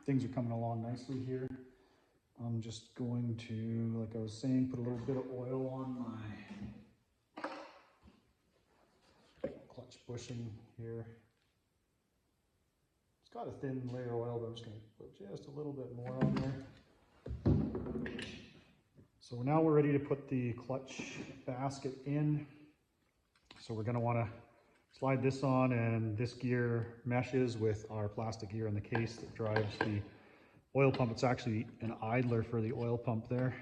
things are coming along nicely here. I'm just going to, like I was saying, put a little bit of oil on my clutch bushing here. It's got a thin layer of oil, but I'm just going to put just a little bit more on there. So now we're ready to put the clutch basket in. So we're going to want to slide this on, and this gear meshes with our plastic gear in the case that drives the oil pump. It's actually an idler for the oil pump there.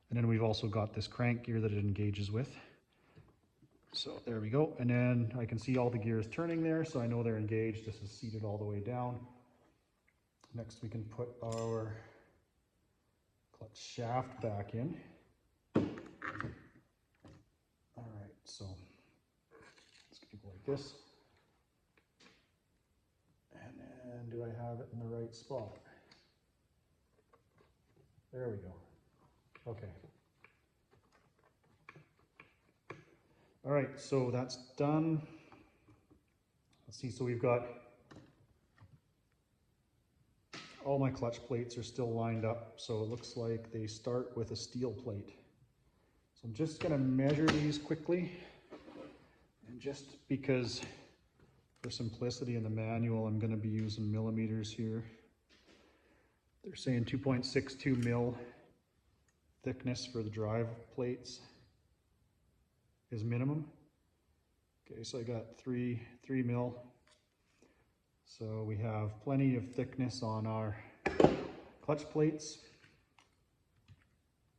And then we've also got this crank gear that it engages with. So there we go. And then I can see all the gears turning there, so I know they're engaged. This is seated all the way down. Next we can put our clutch shaft back in. All right, so it's gonna go like this. And then do I have it in the right spot? There we go. Okay. All right, so that's done. Let's see, so we've got all my clutch plates are still lined up, so it looks like they start with a steel plate. So I'm just gonna measure these quickly, and just because for simplicity in the manual, I'm gonna be using millimeters here. They're saying 2.62 mil thickness for the drive plates is minimum. Okay, so I got three mil. So we have plenty of thickness on our clutch plates.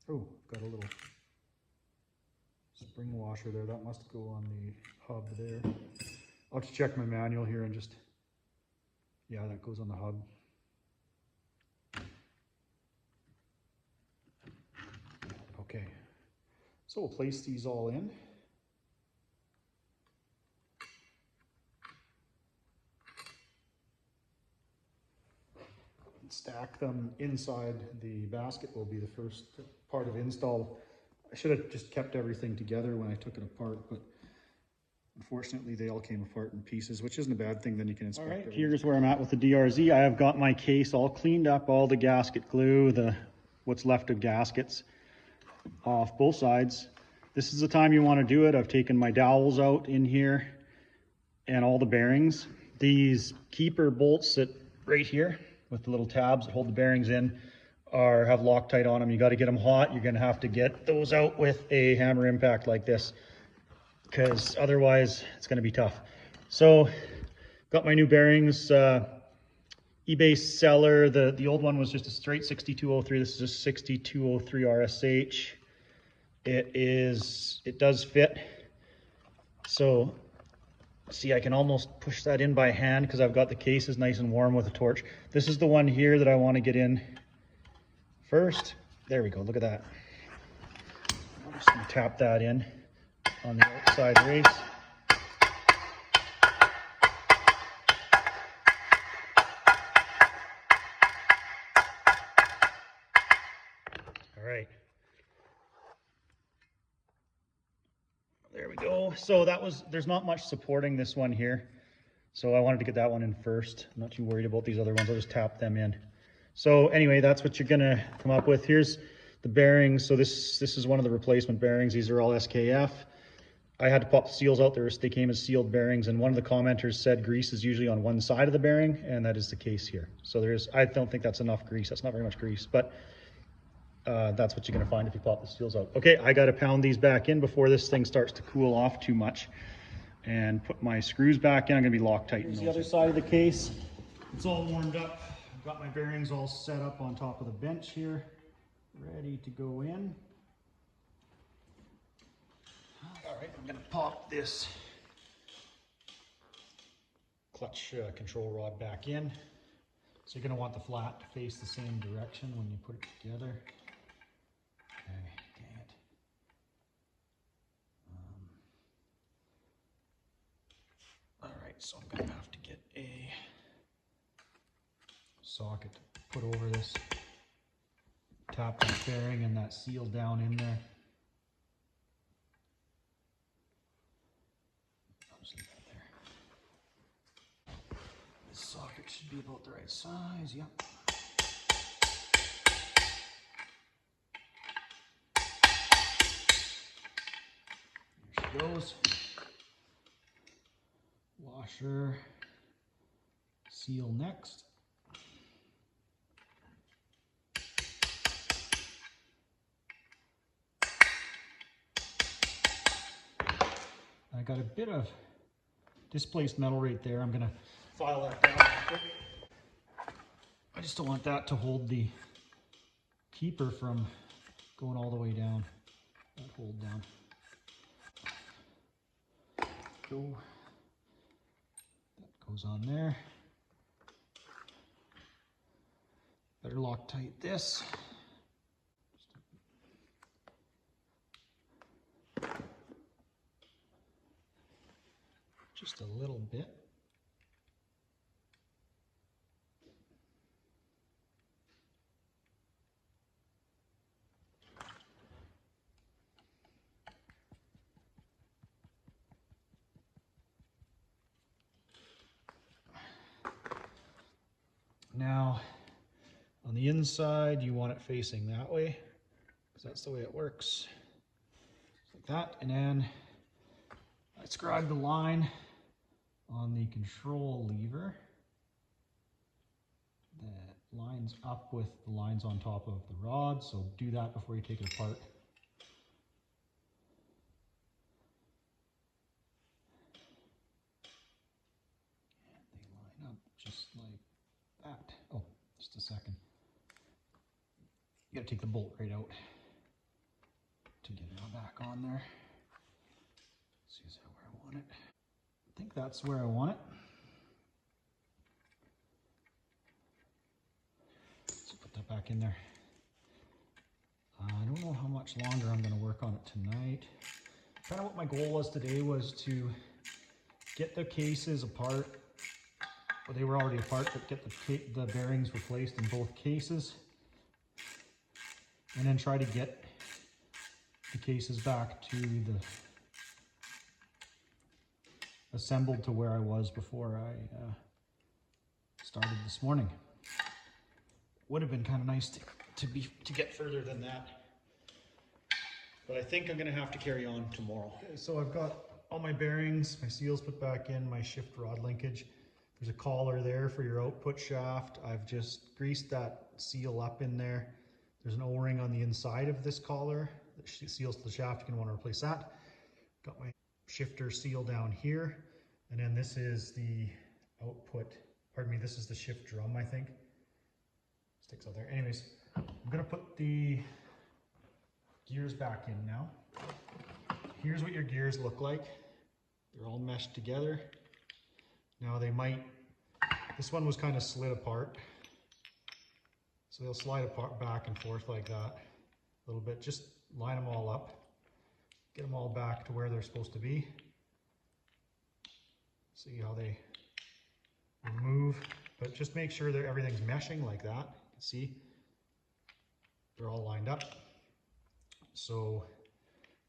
Oh, got a little spring washer there. That must go on the hub there. I'll just check my manual here and just, yeah, that goes on the hub. Okay, so we'll place these all in. Stack them inside the basket will be the first part of install. I should have just kept everything together when I took it apart, but unfortunately they all came apart in pieces, which isn't a bad thing, then you can inspect it. All right, here's where I'm at with the DRZ. I have got my case all cleaned up, all the gasket glue, what's left of gaskets off both sides. This is the time you want to do it. I've taken my dowels out in here and all the bearings. These keeper bolts that right here with the little tabs that hold the bearings in have Loctite on them. You got to get them hot. You're going to have to get those out with a hammer impact like this, because otherwise it's going to be tough. So got my new bearings, eBay seller. The old one was just a straight 6203. This is a 6203 RSH. It does fit. So see, I can almost push that in by hand because I've got the cases nice and warm with a torch. This is the one here that I want to get in first. There we go, look at that. I'm just going to tap that in on the outside race. All right. There we go. So there's not much supporting this one here. So I wanted to get that one in first. I'm not too worried about these other ones. I'll just tap them in. So anyway, that's what you're gonna come up with. Here's the bearings. So this is one of the replacement bearings. These are all SKF. I had to pop the seals out there. They came as sealed bearings, and one of the commenters said grease is usually on one side of the bearing, and that is the case here. So I don't think that's enough grease. That's not very much grease, but that's what you're gonna find if you pop the seals out. Okay, I gotta pound these back in before this thing starts to cool off too much, and put my screws back in. I'm gonna be Loctite. Here's the other side of the case. It's all warmed up. I've got my bearings all set up on top of the bench here, ready to go in. All right, I'm gonna pop this clutch control rod back in. So you're gonna want the flat to face the same direction when you put it together. Okay, dang it. All right, so I'm gonna have to get a socket to put over this. Tap that bearing and that seal down in there. I'll just leave that there. This socket should be about the right size, yep. There she goes. Washer, seal next. I got a bit of displaced metal right there. I'm gonna file that down real quick. I just don't want that to hold the keeper from going all the way down. That hold down. Go. That goes on there. Better Loctite this. Just a little bit. Now, on the inside, you want it facing that way, because that's the way it works. Like that, and then I scribe the line on the control lever that lines up with the lines on top of the rod, so do that before you take it apart. And they line up just like that. Oh, just a second. You gotta take the bolt right out to get it back on there. See, is that where I want it? I think that's where I want it. So put that back in there. I don't know how much longer I'm going to work on it tonight. Kind of what my goal was today was to get the cases apart. Well, they were already apart, but get the bearings replaced in both cases. And then try to get the cases back to the assembled to where I was before I started this morning. Would have been kind of nice to get further than that, but I think I'm going to have to carry on tomorrow. Okay, so I've got all my bearings, my seals put back in, my shift rod linkage. There's a collar there for your output shaft. I've just greased that seal up in there. There's an O-ring on the inside of this collar that seals the shaft. You're going to want to replace that. Got my shifter seal down here, and then this is the output, pardon me, this is the shift drum, I think. Sticks out there. Anyways, I'm gonna put the gears back in now. Here's what your gears look like. They're all meshed together. Now they might, this one was kind of slid apart. So they'll slide apart back and forth like that a little bit. Just line them all up. Get them all back to where they're supposed to be. See how they move, but just make sure that everything's meshing like that. See, they're all lined up. So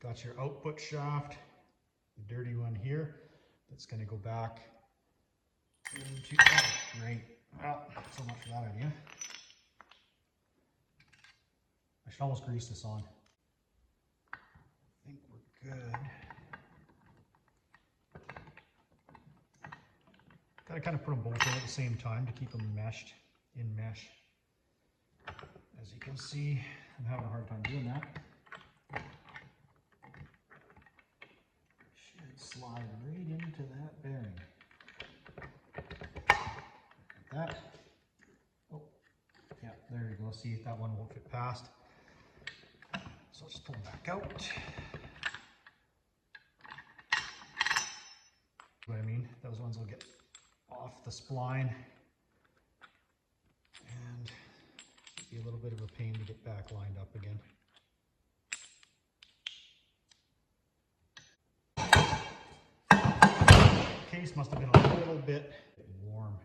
got your output shaft, the dirty one here, that's going to go back into, oh, right, well, so much for that idea. I should almost grease this on. I think we're good. Gotta kind of put them both in at the same time to keep them meshed in mesh. As you can see, I'm having a hard time doing that. Should slide right into that bearing. Like that. Oh, yeah, there you go. See, that one won't fit past. So I'll just pull it back out. What I mean, those ones will get off the spline and be a little bit of a pain to get back lined up again. The case must have been a little bit warm.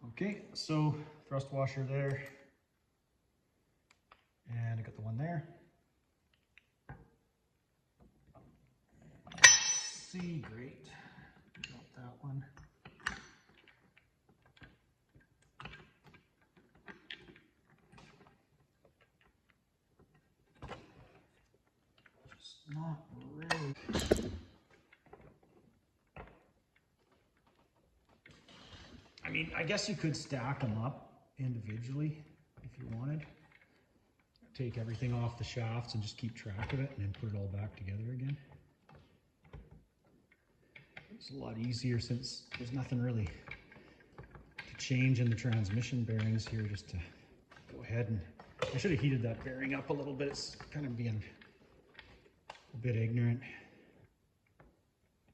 Okay, so thrust washer there, and I got the one there. See, great. Got that one. not really. I mean, I guess you could stack them up individually if you wanted. Take everything off the shafts and just keep track of it and then put it all back together again. It's a lot easier since there's nothing really to change in the transmission bearings here, just to go ahead and, I should have heated that bearing up a little bit. It's kind of being a bit ignorant.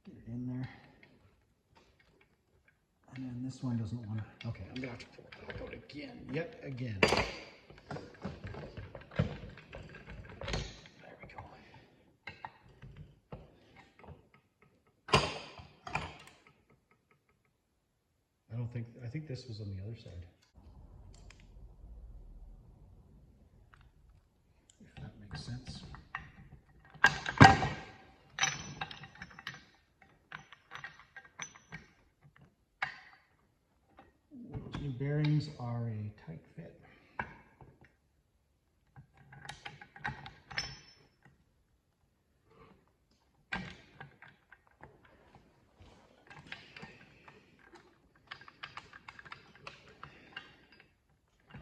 Get it in there. And then this one doesn't want to, okay, I'm gonna have to pull it back out again, yet again. There we go. I think this was on the other side. If that makes sense. Those new bearings are a tight fit.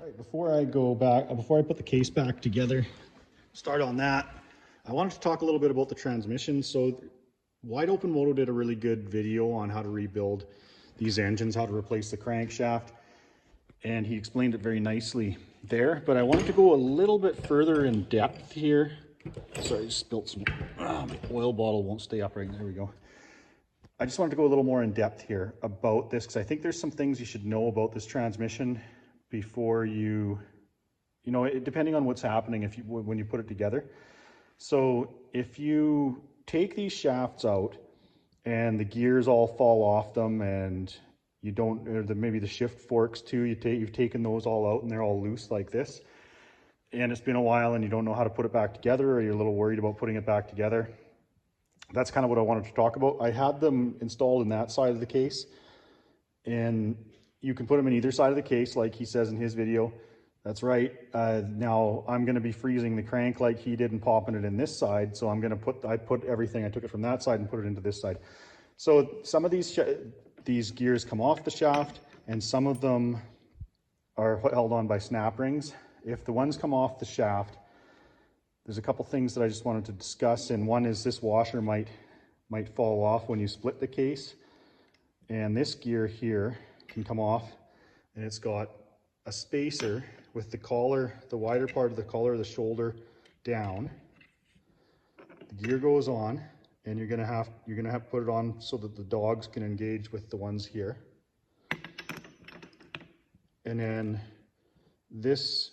All right, before I put the case back together, start on that, I wanted to talk a little bit about the transmission. So Wide Open Moto did a really good video on how to rebuild these engines, how to replace the crankshaft, and he explained it very nicely there. But I wanted to go a little bit further in depth here. Sorry, I spilt some, my oil bottle won't stay upright. There we go. I just wanted to go a little more in depth here about this, because I think there's some things you should know about this transmission before you know, depending on what's happening when you put it together. So if you take these shafts out and the gears all fall off them, and you don't, or maybe the shift forks too, you've taken those all out and they're all loose like this, and it's been a while and you don't know how to put it back together, or you're a little worried about putting it back together, that's kind of what I wanted to talk about. I had them installed in that side of the case, and you can put them in either side of the case like he says in his video. That's right. Now I'm going to be freezing the crank like he did and popping it in this side. So I'm going to I took it from that side and put it into this side. So some of these gears come off the shaft, and some of them are held on by snap rings. If the ones come off the shaft, there's a couple things that I just wanted to discuss. And one is this washer might fall off when you split the case. And this gear here can come off, and it's got a spacer with the collar, the wider part of the collar of the shoulder down. The gear goes on, and you're gonna have to put it on so that the dogs can engage with the ones here. And then this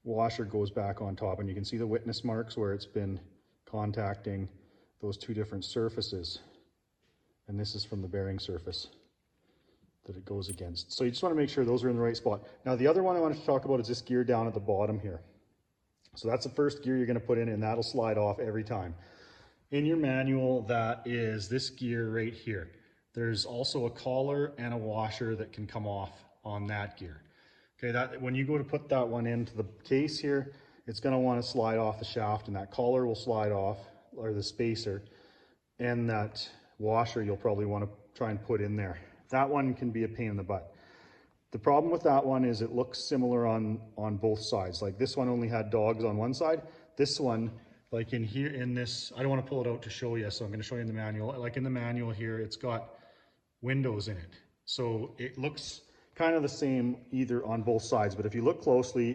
washer goes back on top, and you can see the witness marks where it's been contacting those two different surfaces. And this is from the bearing surface that it goes against. So you just want to make sure those are in the right spot. Now the other one I wanted to talk about is this gear down at the bottom here. So that's the first gear you're going to put in, and that'll slide off every time. In your manual, that is this gear right here. There's also a collar and a washer that can come off on that gear. Okay, that when you go to put that one into the case here, it's going to want to slide off the shaft, and that collar will slide off, or the spacer, and that washer you'll probably want to try and put in there. That one can be a pain in the butt. The problem with that one is it looks similar on both sides. Like this one only had dogs on one side. This one, like in here, in this, I don't want to pull it out to show you, so I'm going to show you in the manual. Like in the manual here, it's got windows in it. So it looks kind of the same either on both sides, but if you look closely,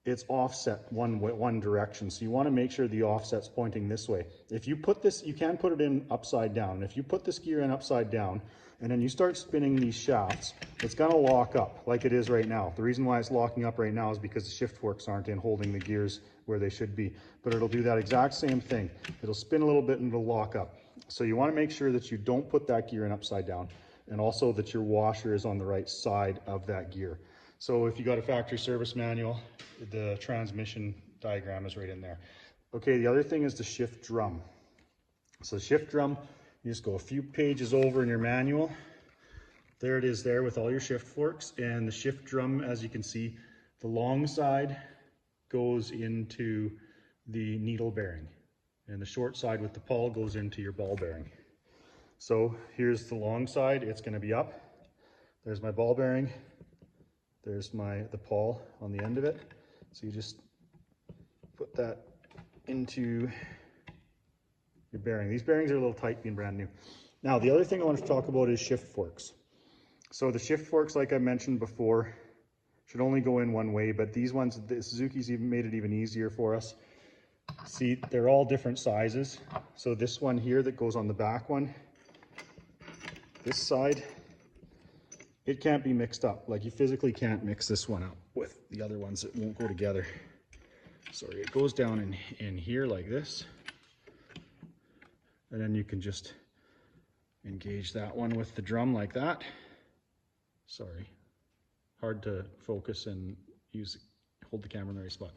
it's offset one direction. So you want to make sure the offset's pointing this way. If you put this, you can put it in upside down. If you put this gear in upside down, and then you start spinning these shafts, it's going to lock up like it is right now. The reason why it's locking up right now is because the shift forks aren't in holding the gears where they should be. But it'll do that exact same thing. It'll spin a little bit and it'll lock up. So you want to make sure that you don't put that gear in upside down, and also that your washer is on the right side of that gear. So if you got a factory service manual, the transmission diagram is right in there. Okay, the other thing is the shift drum. So the shift drum, you just go a few pages over in your manual. There it is there with all your shift forks, and the shift drum, as you can see, the long side goes into the needle bearing. and the short side with the pawl goes into your ball bearing. So here's the long side, it's going to be up. There's my ball bearing, there's the pawl on the end of it. So you just put that into your bearing. These bearings are a little tight being brand new. Now the other thing I want to talk about is shift forks. So the shift forks, like I mentioned before, should only go in one way, but these ones, the Suzuki's even made it even easier for us. See, they're all different sizes. So this one here that goes on the back one, this side, it can't be mixed up. Like, you physically can't mix this one up with the other ones. It won't go together. Sorry, it goes down in here like this. And then you can just engage that one with the drum like that. Sorry, hard to focus and hold the camera in the right spot.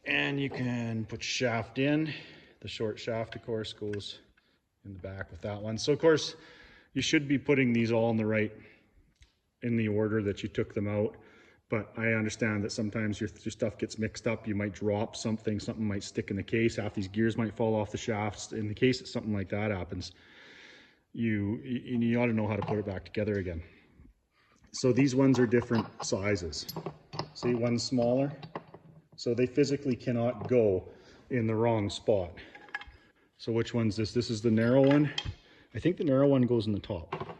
And you can put shaft in. The short shaft, of course, goes in the back with that one. So of course, you should be putting these all in the order that you took them out. But I understand that sometimes your stuff gets mixed up. You might drop something might stick in the case. Half these gears might fall off the shafts. In the case that something like that happens, you ought to know how to put it back together again. So these ones are different sizes. See, one's smaller. So they physically cannot go in the wrong spot. So which one's this? This is the narrow one. I think the narrow one goes in the top.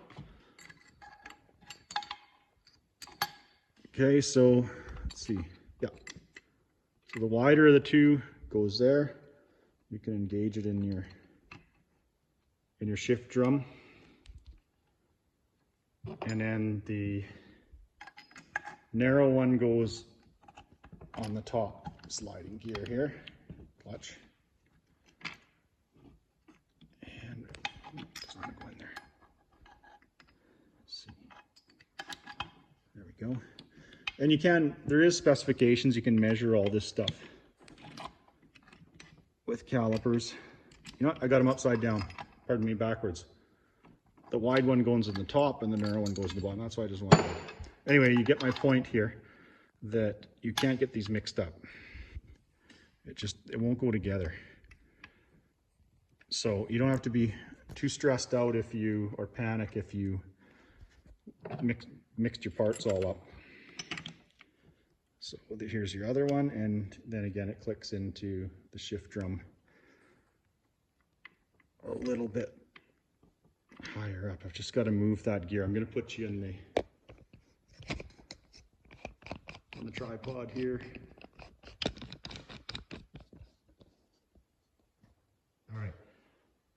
Okay, so let's see. Yeah. So the wider of the two goes there. You can engage it in your shift drum. And then the narrow one goes on the top sliding gear here. Clutch. And it doesn't want to go in there. Let's see. There we go. And there is specifications, you can measure all this stuff with calipers. You know what, I got them upside down, pardon me, backwards. The wide one goes in the top and the narrow one goes in the bottom. That's why I just want to. Anyway, you get my point here, that you can't get these mixed up. It won't go together. So you don't have to be too stressed out or panic if you mixed your parts all up. So here's your other one, and then again it clicks into the shift drum a little bit higher up. I've just got to move that gear. I'm going to put you on the tripod here. All right.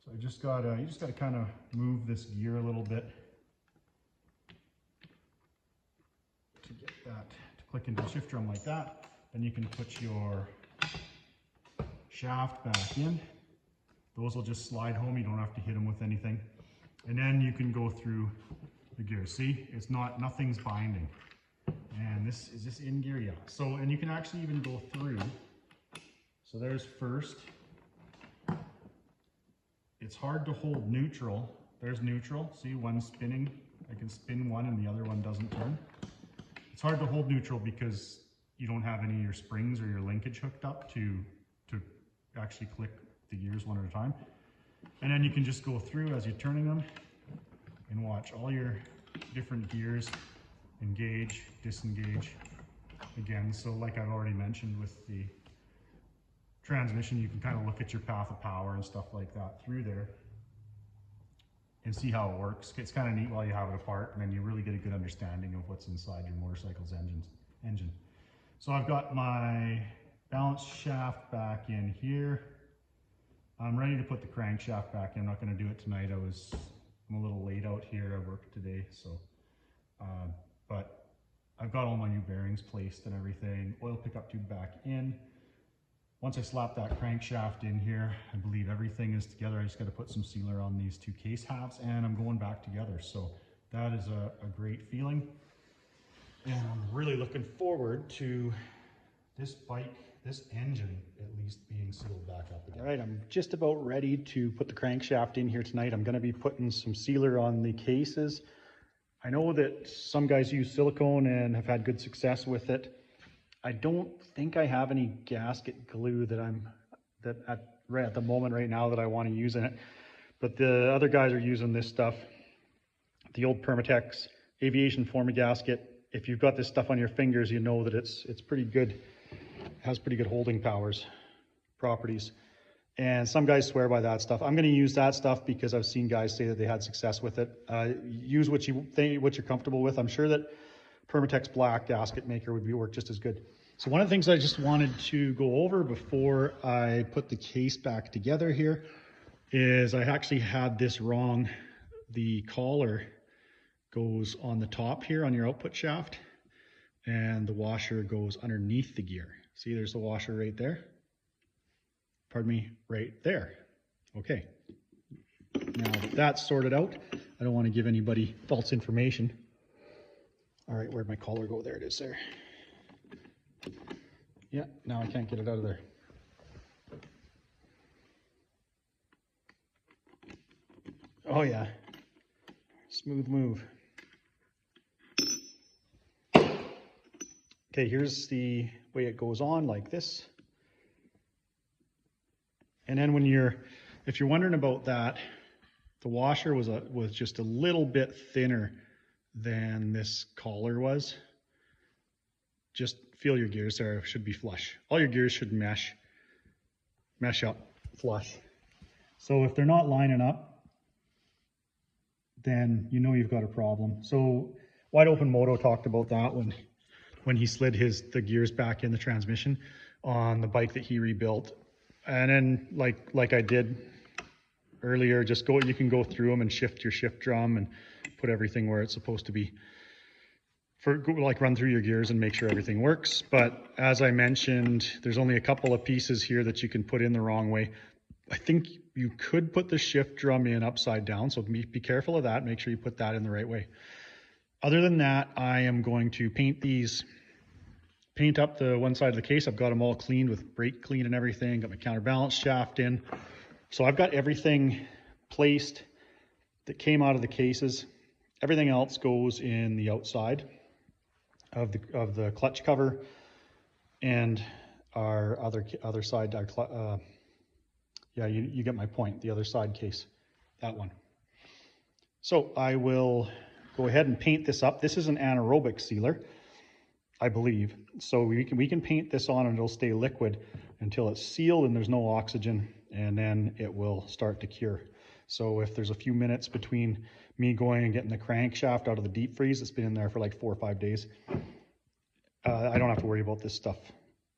So you just got to kind of move this gear a little bit to get that to click into the shift drum like that. Then you can put your shaft back in. Those will just slide home. You don't have to hit them with anything. And then you can go through the gears. See, nothing's binding. And is this in gear? Yeah. So, and you can actually even go through. So there's first. It's hard to hold neutral. There's neutral. See, one's spinning. I can spin one and the other one doesn't turn. It's hard to hold neutral because you don't have any of your springs or your linkage hooked up to actually click the gears one at a time. And then you can just go through as you're turning them and watch all your different gears engage, disengage again. So like I've already mentioned with the transmission, you can kind of look at your path of power and stuff like that through there and see how it works. It's kind of neat while you have it apart, and then you really get a good understanding of what's inside your motorcycle's engine. So I've got my balance shaft back in here. I'm ready to put the crankshaft back in. I'm not going to do it tonight. I'm a little late out here. I worked today, so but I've got all my new bearings placed and everything. Oil pickup tube back in. Once I slap that crankshaft in here, I believe everything is together. I just got to put some sealer on these two case halves, and I'm going back together. So that is a great feeling, and I'm really looking forward to this bike, this engine at least, being sealed back up again. All right, I'm just about ready to put the crankshaft in here tonight. I'm going to be putting some sealer on the cases. I know that some guys use silicone and have had good success with it. I don't think I have any gasket glue that I'm right at the moment right now that I want to use in it. But the other guys are using this stuff, the old Permatex aviation forma gasket. If you've got this stuff on your fingers, you know that it's pretty good. It has pretty good holding properties. And some guys swear by that stuff. I'm going to use that stuff because I've seen guys say that they had success with it. Use what you're comfortable with. I'm sure that Permatex black gasket maker would work just as good. So one of the things I just wanted to go over before I put the case back together here is I actually had this wrong. The collar goes on the top here on your output shaft, and the washer goes underneath the gear. See, there's the washer right there. Pardon me, right there. Okay. Now that that's sorted out, I don't want to give anybody false information. All right, where'd my collar go? There it is there. Yeah, now I can't get it out of there. Oh yeah, smooth move. Okay, here's the way it goes on, like this. And then if you're wondering about that, the washer was just a little bit thinner than this collar was. Just feel your gears there, it should be flush. All your gears should mesh up flush. So if they're not lining up, then you know you've got a problem. So Wide Open Moto talked about that when he slid the gears back in the transmission on the bike that he rebuilt. And then like I did earlier, you can go through them and shift your shift drum and put everything where it's supposed to be. Run through your gears and make sure everything works. But as I mentioned, there's only a couple of pieces here that you can put in the wrong way. I think you could put the shift drum in upside down, so be careful of that. Make sure you put that in the right way. Other than that, I am going to paint up the one side of the case. I've got them all cleaned with brake clean and everything. Got my counterbalance shaft in. So I've got everything placed that came out of the cases. Everything else goes in the outside of the clutch cover and our other side. Yeah, you get my point. The other side case, that one. So I will go ahead and paint this up. This is an anaerobic sealer, I believe. So we can paint this on and it'll stay liquid until it's sealed and there's no oxygen, and then it will start to cure. So if there's a few minutes between me going and getting the crankshaft out of the deep freeze, it's been in there for like 4 or 5 days, I don't have to worry about this stuff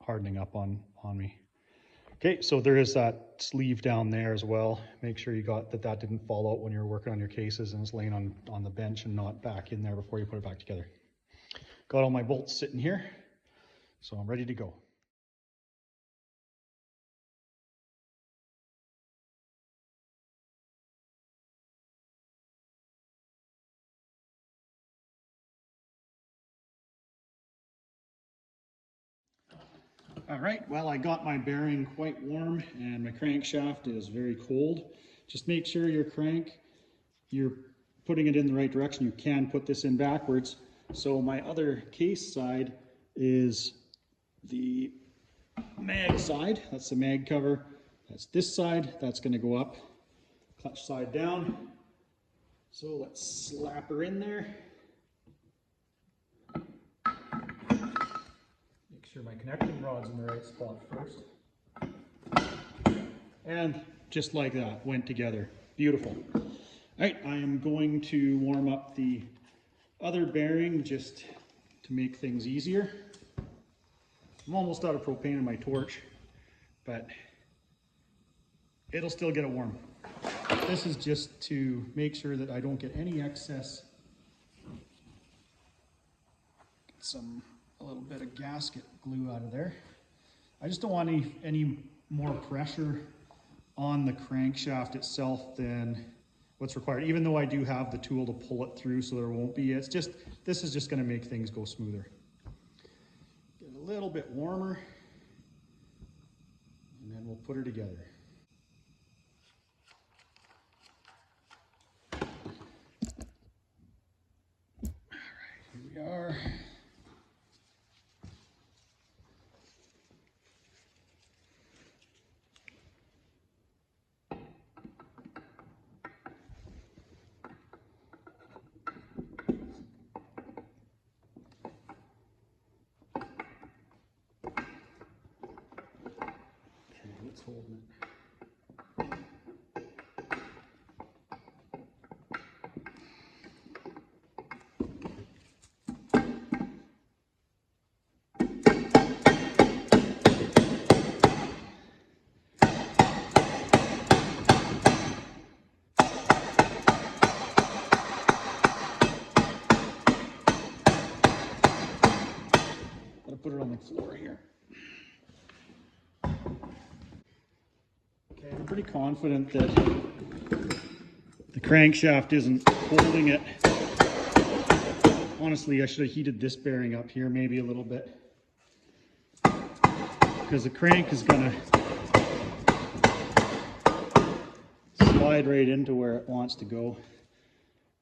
hardening up on me. Okay, so there is that sleeve down there as well. Make sure you got that didn't fall out when you're working on your cases and it's laying on the bench and not back in there before you put it back together. Got all my bolts sitting here, so I'm ready to go. All right, well, I got my bearing quite warm and my crankshaft is very cold. Just make sure your crank, you're putting it in the right direction. You can put this in backwards. So my other case side is the mag side. That's the mag cover. That's this side. That's going to go up. Clutch side down. So let's slap her in there. Make sure my connecting rod's in the right spot first. And just like that, went together. Beautiful. All right, I am going to warm up the other bearing just to make things easier. I'm almost out of propane in my torch, but it'll still get it warm. This is just to make sure that I don't get any excess. Get a little bit of gasket glue out of there. I just don't want any more pressure on the crankshaft itself than what's required, even though I do have the tool to pull it through so there won't be. This is just going to make things go smoother. Get a little bit warmer and then we'll put her together. All right, here we are. put it on the floor here. Okay, I'm pretty confident that the crankshaft isn't holding it. Honestly, I should have heated this bearing up here maybe a little bit, because the crank is gonna slide right into where it wants to go.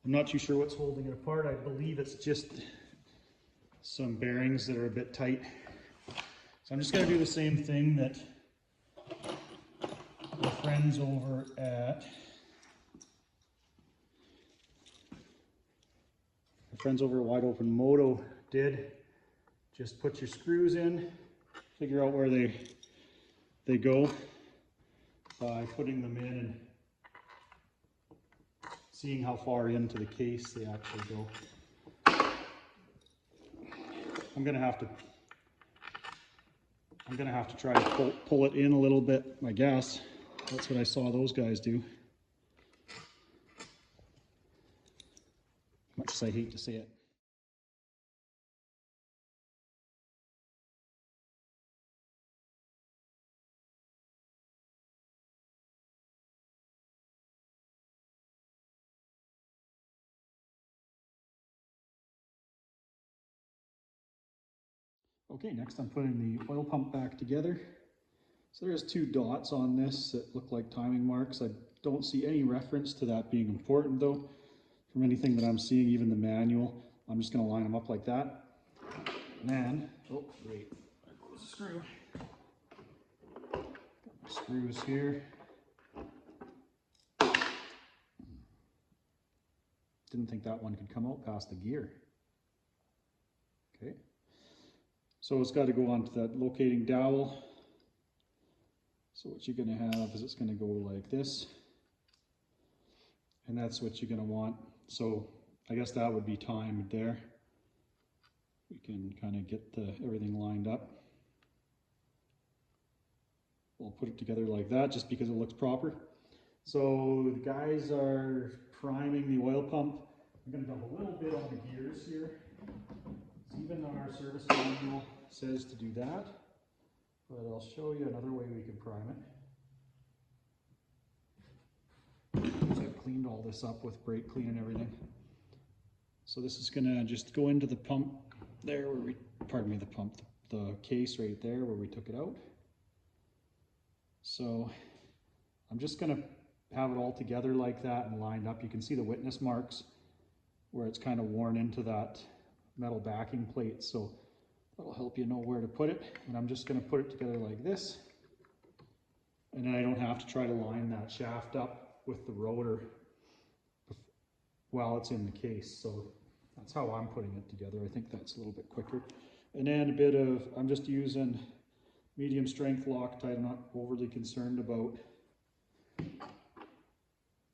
I'm not too sure what's holding it apart. I believe it's just some bearings that are a bit tight. So I'm just gonna do the same thing that the friends over at Wide Open Moto did. Just put your screws in, figure out where they go by putting them in and seeing how far into the case they actually go. I'm gonna have to try to pull it in a little bit, I guess. That's what I saw those guys do. Much as I hate to say it. Okay, next I'm putting the oil pump back together. So there's two dots on this that look like timing marks. I don't see any reference to that being important though. From anything that I'm seeing, even the manual, I'm just gonna line them up like that. And then, oh wait, there goes the screw. Got my screws here. Didn't think that one could come out past the gear. Okay. So it's got to go onto that locating dowel. So what you're going to have is it's going to go like this. And that's what you're going to want. So I guess that would be timed there. We can kind of get everything lined up. We'll put it together like that just because it looks proper. So the guys are priming the oil pump. I'm going to dump a little bit on the gears here. Even our service manual says to do that, but I'll show you another way we can prime it. So I've cleaned all this up with brake clean and everything. So this is gonna just go into the pump there where we, pardon me, the case right there where we took it out. So I'm just gonna have it all together like that and lined up. You can see the witness marks where it's kind of worn into that metal backing plate, so that'll help you know where to put it. And I'm just going to put it together like this, and then I don't have to try to line that shaft up with the rotor while it's in the case. So that's how I'm putting it together. I think that's a little bit quicker. And then a bit of, I'm just using medium strength Loctite. I'm not overly concerned about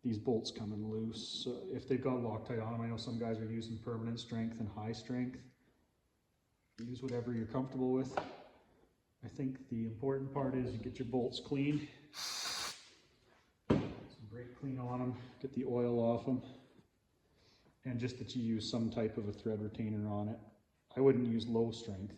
these bolts coming loose. So if they've got Loctite on them, I know some guys are using permanent strength and high strength. Use whatever you're comfortable with. I think the important part is you get your bolts clean. Some brake clean on them, get the oil off them, and just that you use some type of a thread retainer on it. I wouldn't use low strength.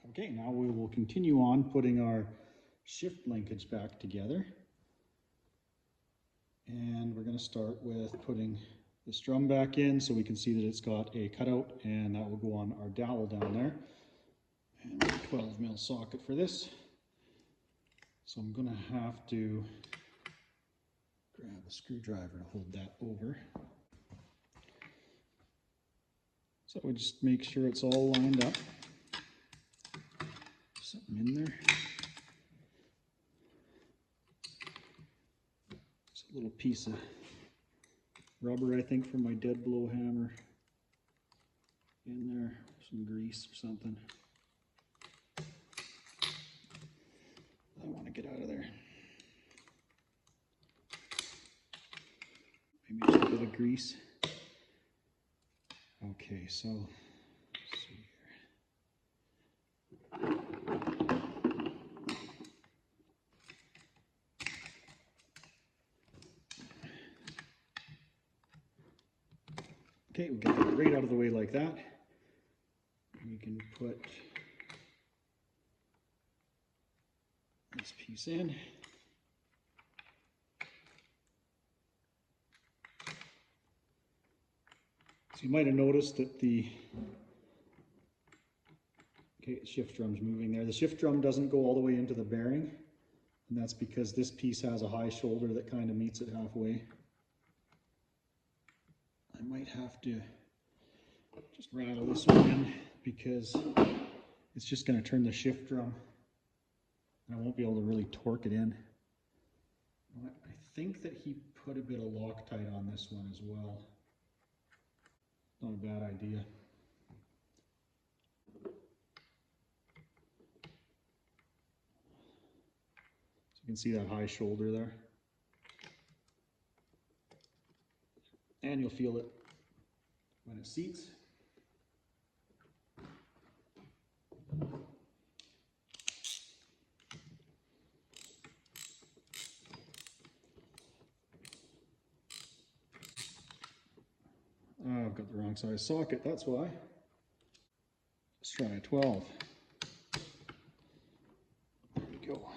Okay, now we will continue on putting our shift linkage back together. And we're going to start with putting this drum back in so we can see that it's got a cutout, and that will go on our dowel down there. And a 12mm socket for this. So I'm going to have to grab a screwdriver to hold that over. So we just make sure it's all lined up. Something in there. It's a little piece of rubber, I think, from my dead blow hammer. in there, some grease or something. I want to get out of there. Maybe just a bit of grease. Okay, so let's see here. Okay, we'll get that right out of the way like that. We can put this piece in. So you might have noticed that the shift drum's moving there. The shift drum doesn't go all the way into the bearing, and that's because this piece has a high shoulder that kind of meets it halfway. I might have to just rattle this one in because it's just going to turn the shift drum and I won't be able to really torque it in. I think that he put a bit of Loctite on this one as well. Not a bad idea. So you can see that high shoulder there. And you'll feel it when it seats. Oh, I've got the wrong size socket, that's why. Let's try a 12. There we go.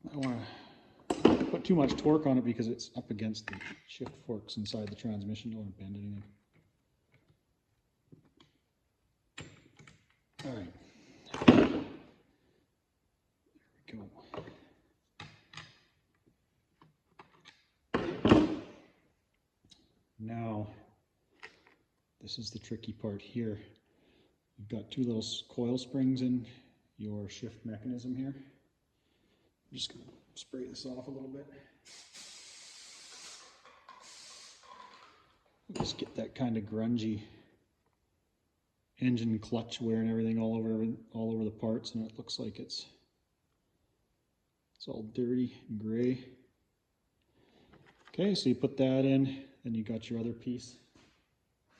I don't want to put too much torque on it because it's up against the shift forks inside the transmission. Don't want to bend anything. All right. There we go. Now, this is the tricky part here. You've got two little coil springs in your shift mechanism here. I'm just going to spray this off a little bit. Just get that kind of grungy engine clutch wear and everything all over the parts, and it looks like it's all dirty and gray. Okay, so you put that in, then you got your other piece.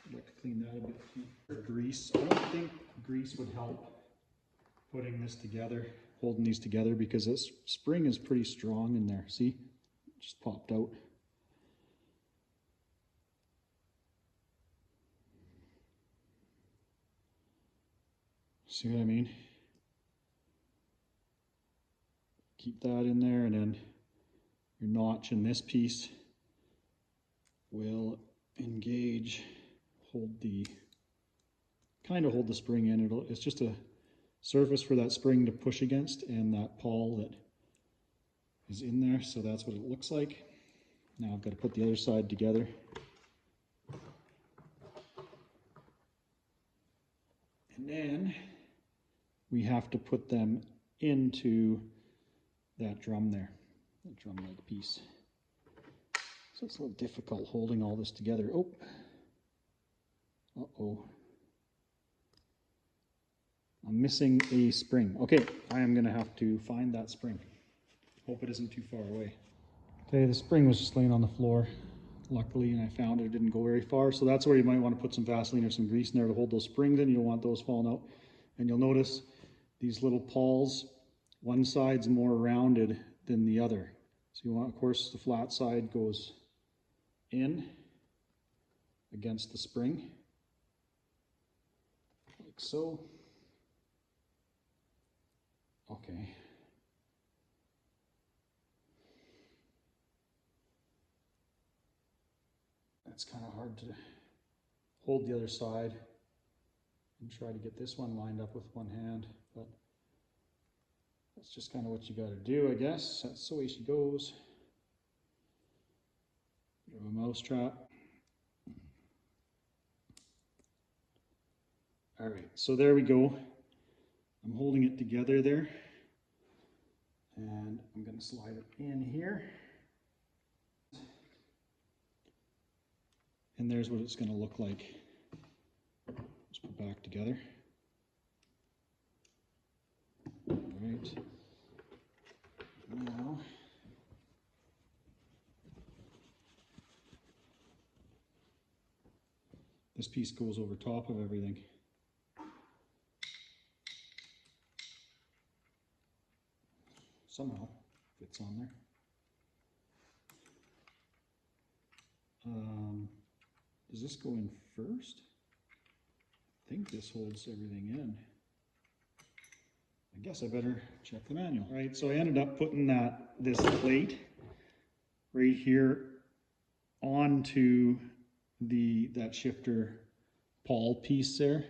I'd like to clean that a bit. Grease. I don't think grease would help putting this together, holding these together, because this spring is pretty strong in there. See? It just popped out. See what I mean? Keep that in there, and then your notch in this piece will engage, hold the spring in. It's just a surface for that spring to push against and that pawl that is in there, so that's what it looks like. Now I've got to put the other side together. And then we have to put them into that drum there, that drum leg piece. So it's a little difficult holding all this together. Oh, uh-oh. I'm missing a spring. Okay, I am going to have to find that spring. Hope it isn't too far away. Okay, the spring was just laying on the floor, luckily, and I found it. It didn't go very far, so that's where you might want to put some Vaseline or some grease in there to hold those springs in. You don't want those falling out. And you'll notice these little pawls, one side's more rounded than the other. So you want, of course, the flat side goes in against the spring, like so. Okay. It's kind of hard to hold the other side and try to get this one lined up with one hand, but that's just kind of what you got to do, I guess. That's the way she goes. Bit of a mouse trap. All right, so there we go. I'm holding it together there, and I'm going to slide it in here. And there's what it's going to look like. Let's put it back together. All right. Now, this piece goes over top of everything. Somehow fits on there. Does this go in first? I think this holds everything in. I guess I better check the manual. All right, so I ended up putting this plate right here onto that shifter pawl piece there.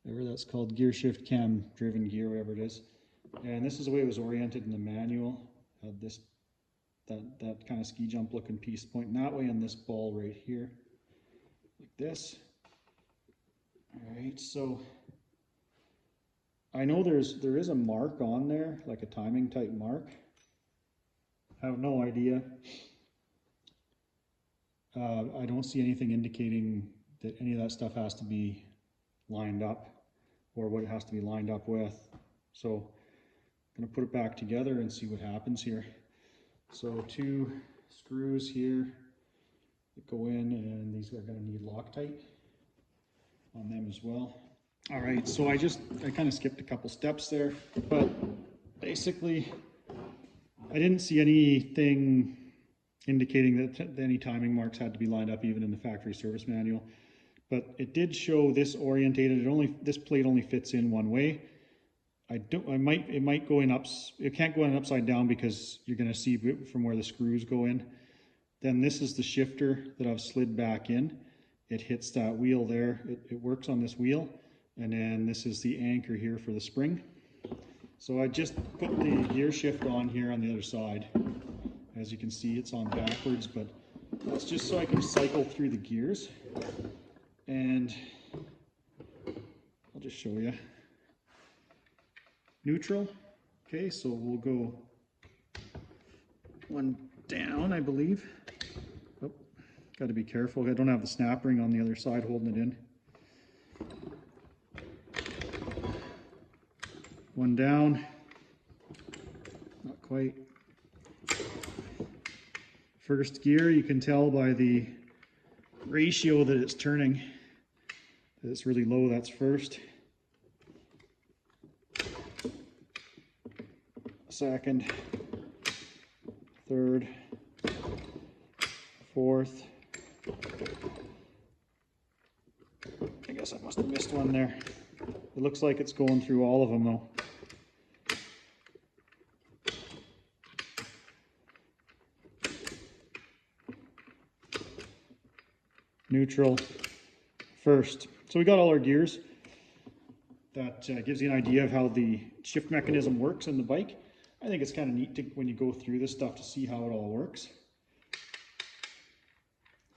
Whatever that's called, gear shift cam driven gear, whatever it is. And this is the way it was oriented in the manual. Had this that kind of ski jump looking piece pointing that way, and this ball right here, like this. All right, so I know there is a mark on there, like a timing type mark. I have no idea. I don't see anything indicating that any of that stuff has to be lined up or what it has to be lined up with. So I'm going to put it back together and see what happens here. So 2 screws here that go in, and these are going to need Loctite on them as well. All right, so I kind of skipped a couple steps there, but basically I didn't see anything indicating that any timing marks had to be lined up even in the factory service manual. But it did show this orientated. This plate only fits in one way. It might go in it can't go in upside down because you're going to see from where the screws go in. Then this is the shifter that I've slid back in. It hits that wheel there. It works on this wheel. And then this is the anchor here for the spring. So I just put the gear shift on here on the other side. As you can see, it's on backwards, but that's just so I can cycle through the gears. And I'll just show you. Neutral. Okay, so we'll go 1 down, I believe. Oh, got to be careful. I don't have the snap ring on the other side holding it in. 1 down. Not quite. First gear, you can tell by the ratio that it's turning that it's really low. That's first. Second, third, fourth. I guess I must have missed one there. It looks like it's going through all of them though. Neutral, first. So we got all our gears. That gives you an idea of how the shift mechanism works in the bike. I think it's kind of neat when you go through this stuff to see how it all works.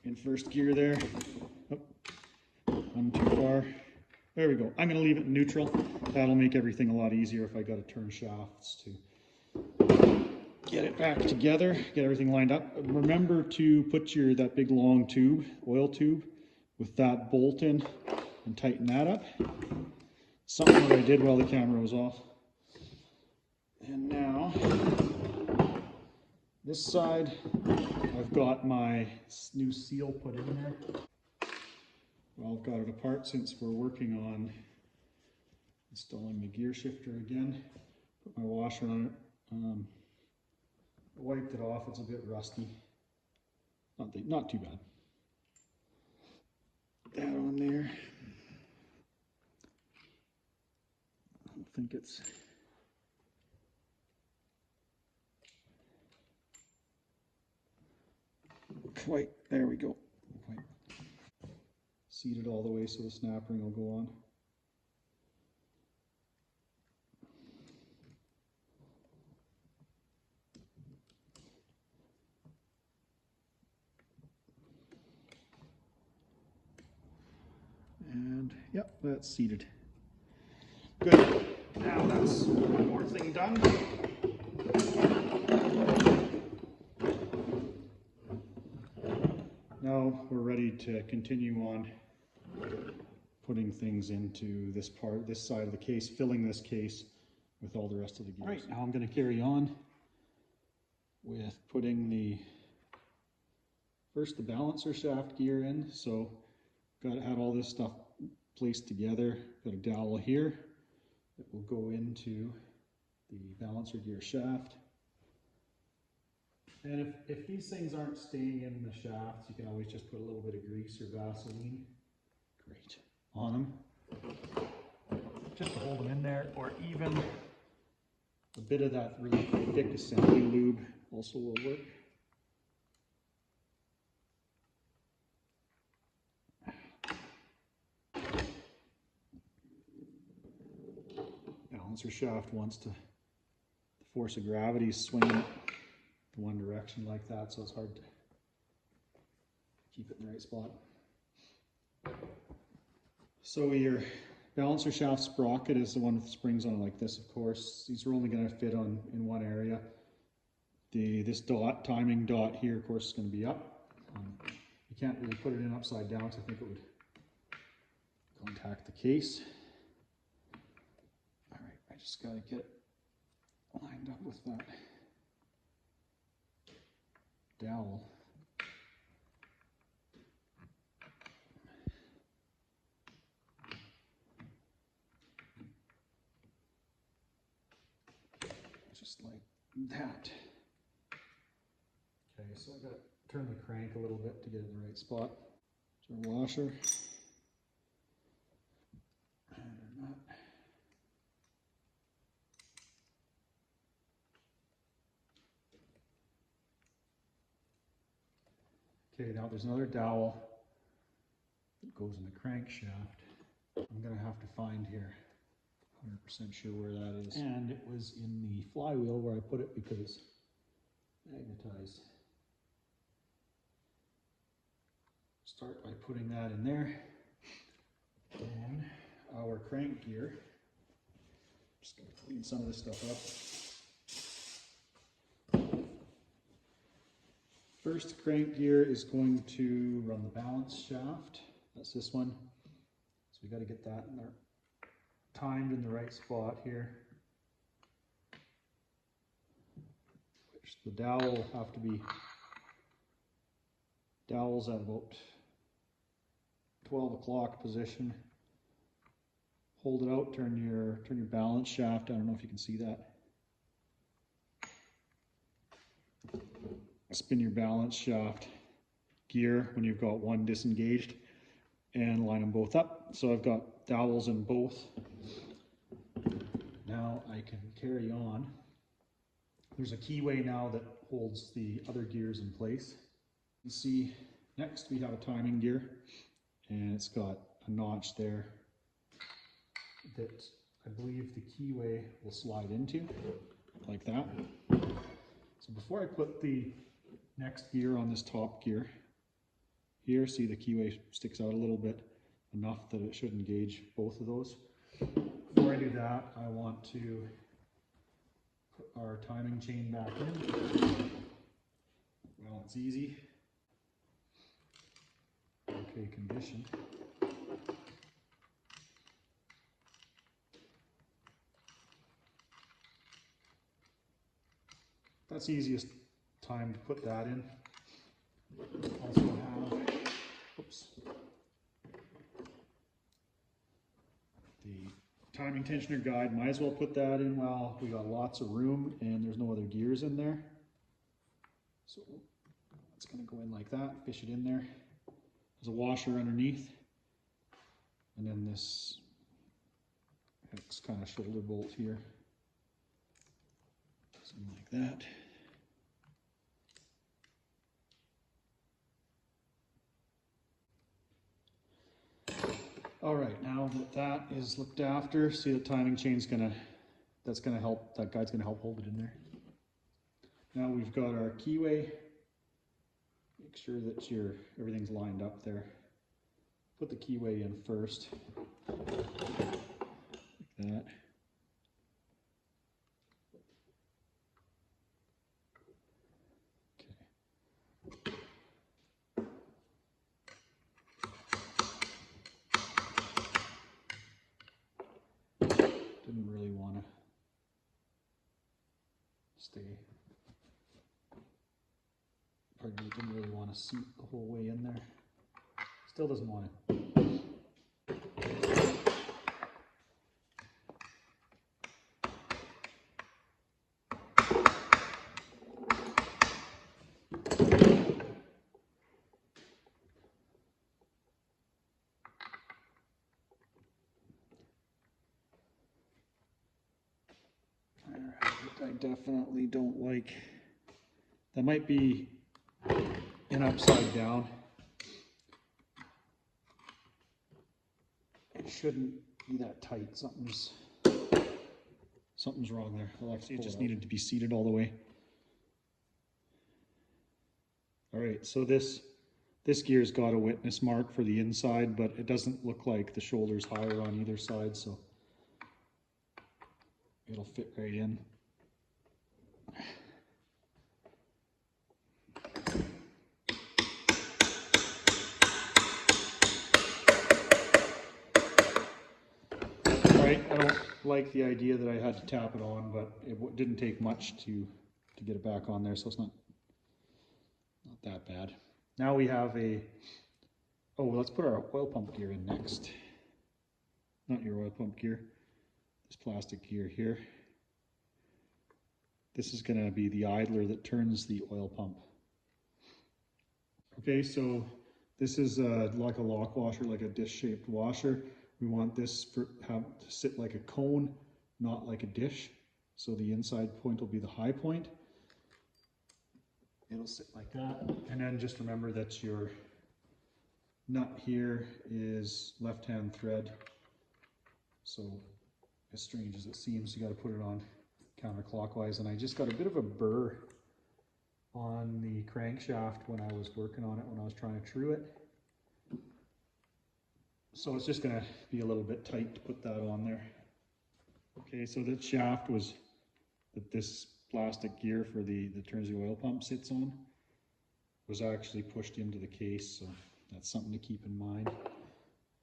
In first gear there. Oh, 1 too far. There we go. I'm going to leave it in neutral. That'll make everything a lot easier if I got to turn shafts to get it back together, get everything lined up. Remember to put that big long tube, oil tube, with that bolt in and tighten that up. Something that I did while the camera was off. And now, this side, I've got my new seal put in there. Well, I've got it apart since we're working on installing the gear shifter again. Put my washer on it. I wiped it off, it's a bit rusty. Not too bad. Put that on there. I don't think it's... quite, there we go. Quite seated all the way so the snap ring will go on. And yep, that's seated. Good. Now that's one more thing done. Now, now we're ready to continue on putting things into this part, this side of the case, filling this case with all the rest of the gears. All right, now I'm going to carry on with putting first the balancer shaft gear in. So had all this stuff placed together. Got a dowel here that will go into the balancer gear shaft. And if these things aren't staying in the shafts, you can always just put a little bit of grease or Vaseline on them, just to hold them in there, or even a bit of that really thick assembly lube also will work. Balancer shaft wants the force of gravity swinging it in one direction like that, so it's hard to keep it in the right spot. So your balancer shaft sprocket is the one with springs on it like this, of course. These are only going to fit in one area. This timing dot here, of course, is going to be up. You can't really put it in upside down because I think it would contact the case. All right, I just got to get it lined up with that dowel. Just like that. Okay, so I got to turn the crank a little bit to get it in the right spot. There's our washer. And our nut. Okay, now there's another dowel that goes in the crankshaft. I'm going to have to find here. 100% sure where that is. And it was in the flywheel where I put it because it's magnetized. Start by putting that in there. And our crank gear. Just going to clean some of this stuff up. First crank gear is going to run the balance shaft. That's this one. So we got to get that in there, timed in the right spot here. Which the dowel will have to be dowels at about 12 o'clock position. Hold it out, turn your balance shaft. I don't know if you can see that. Spin your balance shaft gear when you've got one disengaged and line them both up. So I've got dowels in both. Now I can carry on. There's a keyway now that holds the other gears in place. You see, next we have a timing gear, and it's got a notch there that I believe the keyway will slide into, like that. So before I put the next gear on this top gear, here, see the keyway sticks out a little bit, enough that it should engage both of those. Before I do that, I want to put our timing chain back in. Well, it's easy. Okay, condition. That's the easiest time to put that in. Also have, oops, the timing tensioner guide. Might as well put that in while we got lots of room and there's no other gears in there. So it's going to go in like that, fish it in there. There's a washer underneath, and then this hex kind of shoulder bolt here, something like that. All right, now that that is looked after, see the timing chain's that's gonna help, that guide's gonna help hold it in there. Now we've got our keyway. Make sure that everything's lined up there. Put the keyway in first, like that. Okay. stay. Pardon me, didn't really want to seat the whole way in there. Still doesn't want it. I definitely don't like, that might be an upside down. It shouldn't be that tight. Something's wrong there. I'll actually, it just needed to be seated all the way. All right, so this gear's got a witness mark for the inside, but it doesn't look like the shoulder's higher on either side, so it'll fit right in. Right, I don't like the idea that I had to tap it on, but it didn't take much to get it back on there, so it's not that bad. Now we have let's put our oil pump gear in next. Not your oil pump gear, this plastic gear here. This is going to be the idler that turns the oil pump. Okay, so this is like a lock washer, like a dish-shaped washer. We want this to sit like a cone, not like a dish. So the inside point will be the high point. It'll sit like that. And then just remember that your nut here is left-hand thread. So as strange as it seems, you got to put it on counterclockwise. And I just got a bit of a burr on the crankshaft when I was working on it, when I was trying to true it. So it's just going to be a little bit tight to put that on there. Okay, so that shaft was that this plastic gear for that turns the oil pump sits on was actually pushed into the case, so that's something to keep in mind.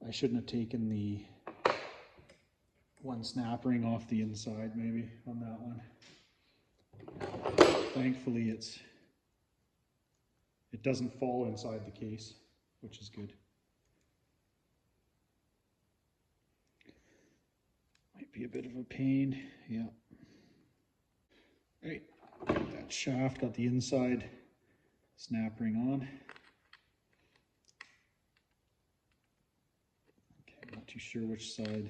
I shouldn't have taken the one snap ring off the inside maybe on that one. Thankfully it doesn't fall inside the case, which is good. Might be a bit of a pain, yeah. All right, got that shaft, got the inside snap ring on. Okay, not too sure which side.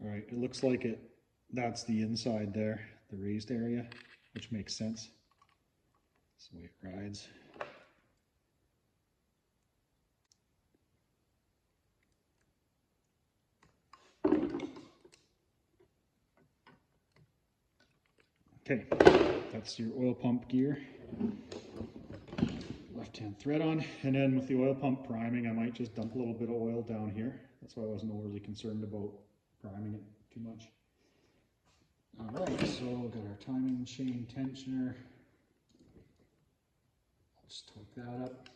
All right, it looks like that's the inside there, the raised area, which makes sense. That's the way it rides. Okay, that's your oil pump gear. Left-hand thread on, and then with the oil pump priming, I might just dump a little bit of oil down here. That's why I wasn't overly concerned about priming it too much. All right, so we've got our timing chain tensioner. I'll just torque that up.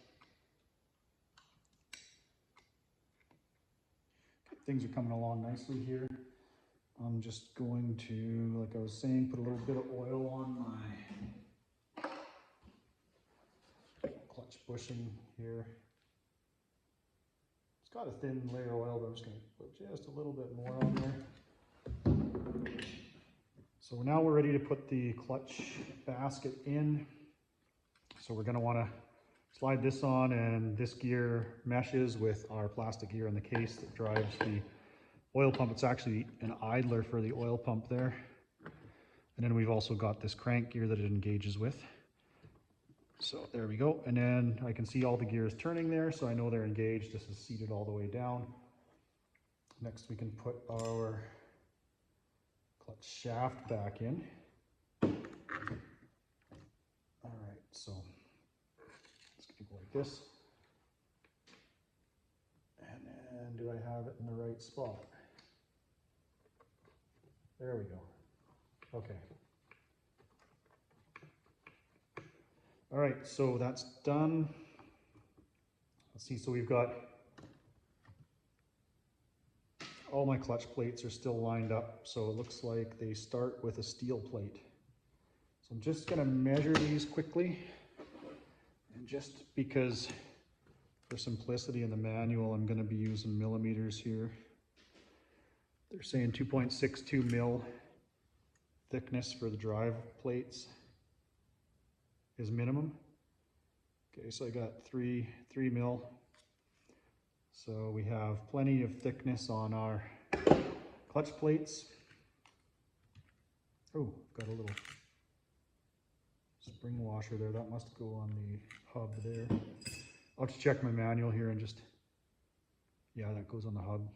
Okay, things are coming along nicely here. I'm just going to, like I was saying, put a little bit of oil on my clutch bushing here. It's got a thin layer of oil, but I'm just going to put just a little bit more on there. So now we're ready to put the clutch basket in. So we're going to want to slide this on, and this gear meshes with our plastic gear in the case that drives the oil pump. It's actually an idler for the oil pump there. And then we've also got this crank gear that it engages with. So there we go. And then I can see all the gears turning there, so I know they're engaged. This is seated all the way down. Next we can put our clutch shaft back in. All right, so it's gonna go like this. And then do I have it in the right spot? There we go. Okay. All right, so that's done. Let's see, so we've got all my clutch plates are still lined up, so it looks like they start with a steel plate. So I'm just gonna measure these quickly, and just because for simplicity in the manual, I'm gonna be using millimeters here. They're saying 2.62 mil thickness for the drive plates is minimum. Okay, so I got three mil. So we have plenty of thickness on our clutch plates. Oh, got a little spring washer there. That must go on the hub there. I'll just check my manual here and just, yeah, that goes on the hub.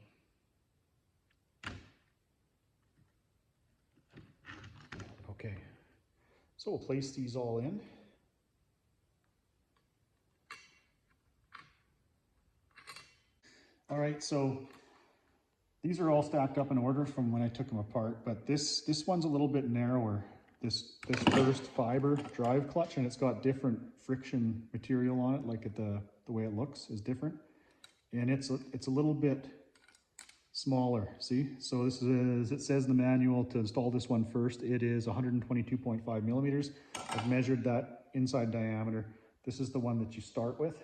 Okay, so we'll place these all in. All right, so these are all stacked up in order from when I took them apart, but this one's a little bit narrower, this first fiber drive clutch, and it's got different friction material on it, like the way it looks is different. And it's a little bit smaller, see? So this is, it says in the manual to install this one first, it is 122.5 millimeters. I've measured that inside diameter. This is the one that you start with.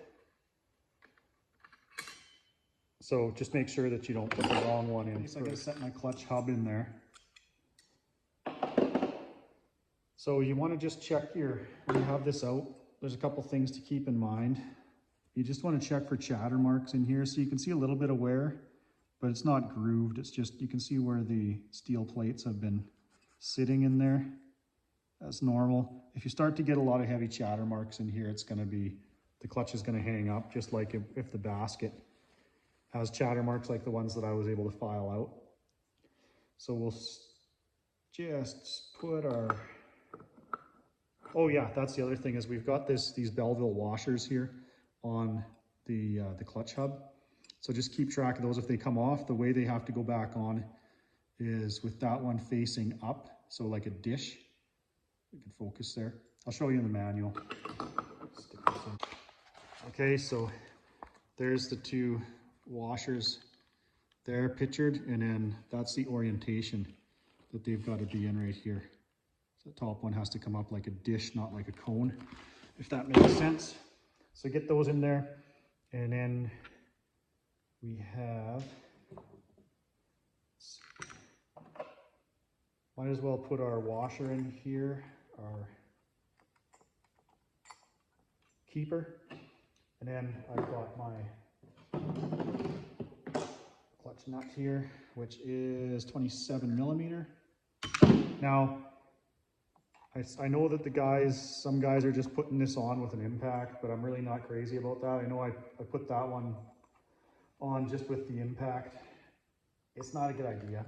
So just make sure that you don't put the wrong one in. So I gotta set my clutch hub in there. So you wanna just check when you have this out, there's a couple things to keep in mind. You just wanna check for chatter marks in here. So you can see a little bit of wear, but it's not grooved. It's just, you can see where the steel plates have been sitting in there. That's normal. If you start to get a lot of heavy chatter marks in here, it's gonna be, the clutch is gonna hang up, just like if the basket has chatter marks like the ones that I was able to file out. So we'll just put our, oh yeah, that's the other thing is we've got these Belleville washers here on the clutch hub. So just keep track of those. If they come off, the way they have to go back on is with that one facing up. So like a dish, we can focus there. I'll show you in the manual. Stick this in. Okay, so there's the two washers there pictured, and then that's the orientation that they've got to be in right here. So the top one has to come up like a dish, not like a cone, if that makes sense. So get those in there, and then we have, might as well put our washer in here, our keeper, and then I've got my clutch nut here, which is 27 millimeter. Now, I know that some guys are just putting this on with an impact, but I'm really not crazy about that. I know I put that one on just with the impact. It's not a good idea,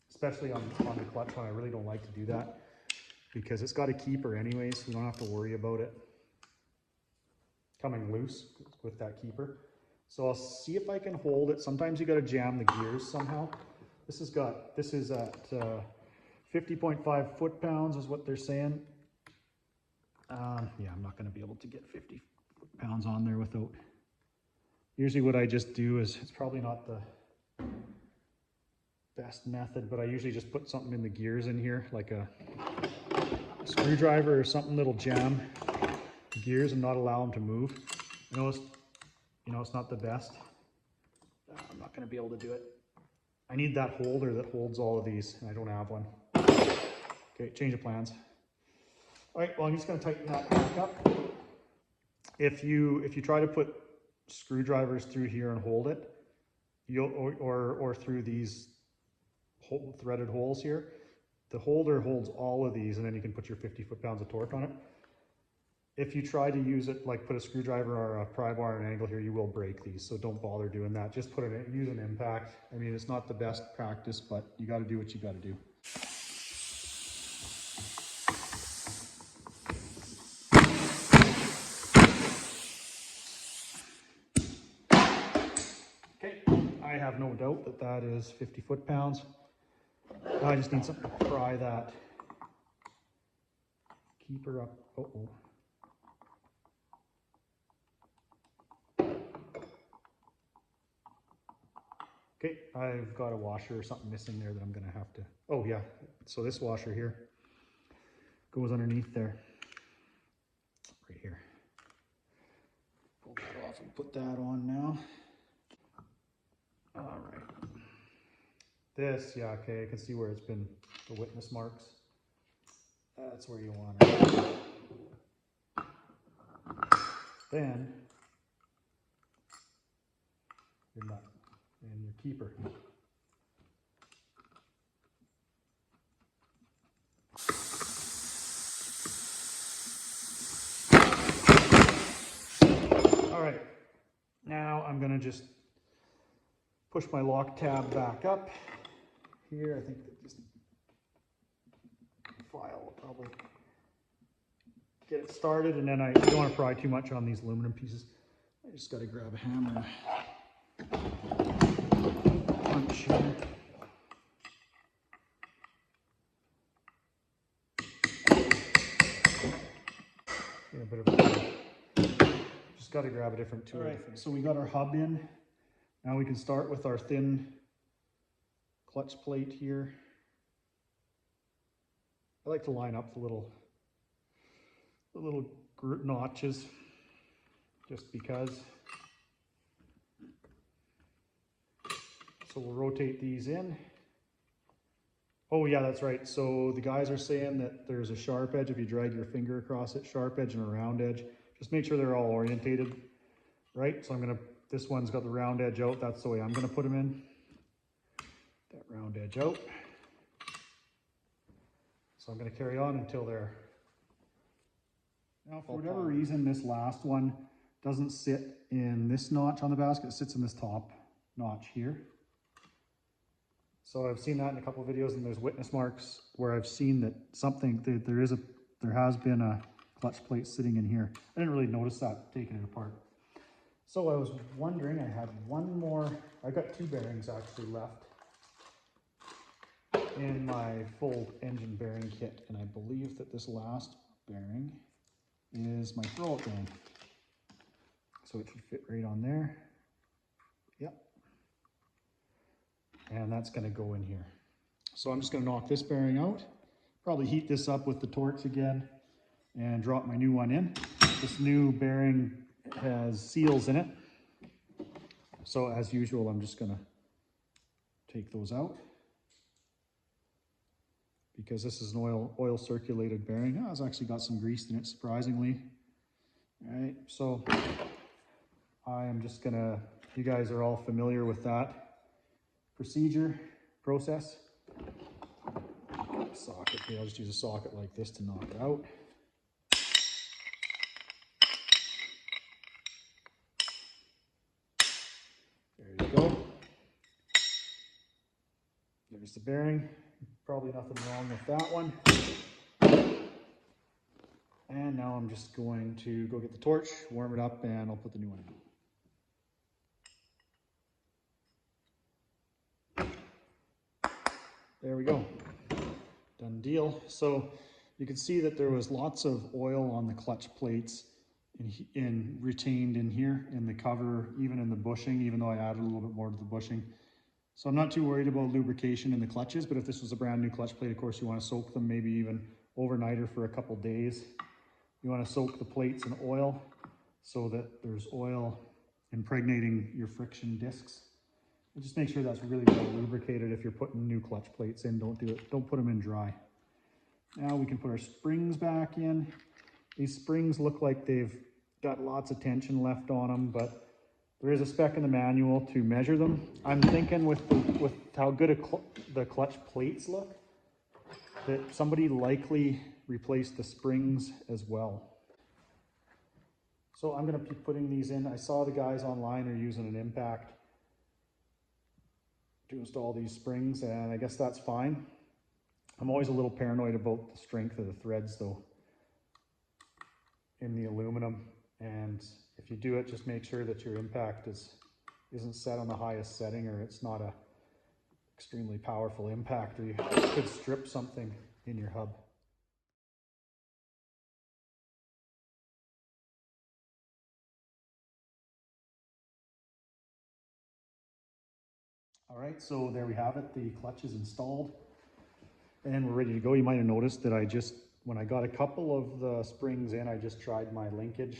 especially on the clutch one. I really don't like to do that because it's got a keeper anyways, so we don't have to worry about it coming loose with that keeper. So I'll see if I can hold it. Sometimes you got to jam the gears somehow. This is at 50.5 foot-pounds is what they're saying. Yeah, I'm not going to be able to get 50 foot-pounds on there without. Usually what I just do is, it's probably not the best method, but I usually just put something in the gears in here, like a screwdriver or something that'll jam the gears and not allow them to move. It's not the best. I'm not going to be able to do it. I need that holder that holds all of these, and I don't have one. Okay, change of plans. All right, well, I'm just going to tighten that back up. If you try to put screwdrivers through here and hold it, or through these threaded holes here, the holder holds all of these, and then you can put your 50 foot-pounds of torque on it. If you try to use it, like put a screwdriver or a pry bar at an angle here, you will break these, so don't bother doing that. Just use an impact. I mean, it's not the best practice, but you got to do what you got to do. Okay, I have no doubt that that is 50 foot-pounds. I just need something to pry that keeper up. Uh-oh. Okay, I've got a washer or something missing there that I'm gonna have to, oh yeah, so this washer here goes underneath there, right here. Pull that off and put that on now. All right. This, yeah, okay, I can see where it's been, the witness marks. That's where you want it. Then, your nut and your keeper. All right, now I'm gonna just push my lock tab back up here. I think that this file will probably get it started, and then I don't want to pry too much on these aluminum pieces. I just got to grab a hammer and punch here. Yeah, a bit of a, just got to grab a different tool. All right, so we got our hub in. Now we can start with our thin clutch plate here. I like to line up the little notches, just because. So we'll rotate these in. Oh yeah, that's right. So the guys are saying that there's a sharp edge if you drag your finger across it, sharp edge and a round edge. Just make sure they're all orientated, right? So this one's got the round edge out. That's the way I'm gonna put them in. That round edge out. So I'm gonna carry on until they're. Now for whatever reason, this last one doesn't sit in this notch on the basket, it sits in this top notch here. So I've seen that in a couple of videos, and there's witness marks where I've seen that there has been a clutch plate sitting in here. I didn't really notice that taking it apart. So I was wondering, I had one more, I got 2 bearings actually left in my full engine bearing kit, and I believe that this last bearing is my throw-out bearing. So it should fit right on there. Yep. And that's going to go in here. So I'm just going to knock this bearing out, probably heat this up with the torch again, and drop my new one in. This new bearing has seals in it. So as usual, I'm just going to take those out, because this is an oil circulated bearing. Oh, it's actually got some grease in it, surprisingly. All right, so I am just gonna, you guys are all familiar with that process. Socket here, I'll just use a socket like this to knock it out. There you go. There's the bearing. Probably nothing wrong with that one. And now I'm just going to go get the torch, warm it up, and I'll put the new one in. There we go. Done deal. So you can see that there was lots of oil on the clutch plates and retained in here in the cover, even in the bushing, even though I added a little bit more to the bushing. So I'm not too worried about lubrication in the clutches, but if this was a brand new clutch plate, of course you want to soak them maybe even overnight or for a couple days. You want to soak the plates in oil so that there's oil impregnating your friction discs. And just make sure that's really well lubricated. If you're putting new clutch plates in, don't put them in dry. Now we can put our springs back in. These springs look like they've got lots of tension left on them, but there is a spec in the manual to measure them. I'm thinking with how good the clutch plates look, that somebody likely replaced the springs as well. So I'm gonna be putting these in. I saw the guys online are using an impact to install these springs, and I guess that's fine. I'm always a little paranoid about the strength of the threads though in the aluminum, and if you do it, just make sure that your impact isn't set on the highest setting, or it's not a extremely powerful impact, or you could strip something in your hub. All right, so there we have it. The clutch is installed and we're ready to go. You might have noticed that when I got a couple of the springs in, I just tried my linkage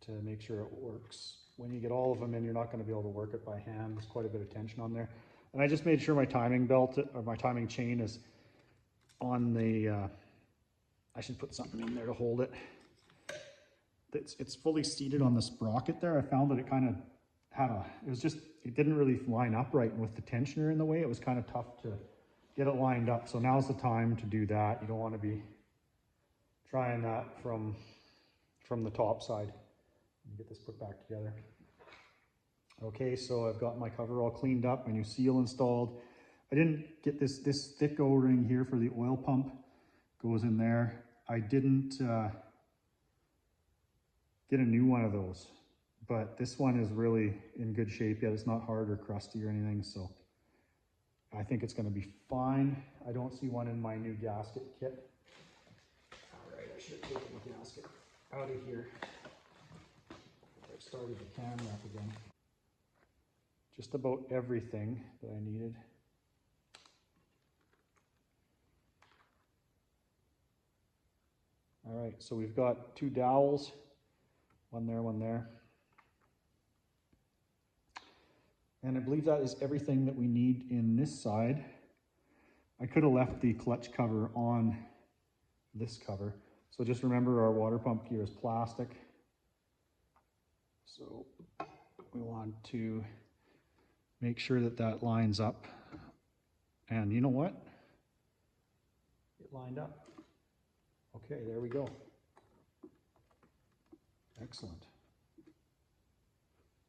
to make sure it works. When you get all of them in, you're not going to be able to work it by hand. There's quite a bit of tension on there. And I just made sure my timing belt or my timing chain is on the, I should put something in there to hold it. It's fully seated on the sprocket there. I found that it kind of had it didn't really line up right. And with the tensioner in the way, it was kind of tough to get it lined up. So now's the time to do that. You don't want to be trying that from the top side. Get this put back together. Okay, so I've got my cover all cleaned up, my new seal installed. I didn't get this thick O-ring here for the oil pump. Goes in there. I didn't get a new one of those, but this one is really in good shape yet. It's not hard or crusty or anything, so I think it's going to be fine. I don't see one in my new gasket kit. All right, I should have taken the gasket out of here. I started the camera up again. Just about everything that I needed. All right, so we've got 2 dowels, one there, one there. And I believe that is everything that we need in this side. I could have left the clutch cover on this cover. So just remember our water pump gear is plastic. So we want to make sure that that lines up. And you know what? It lined up. Okay, there we go. Excellent.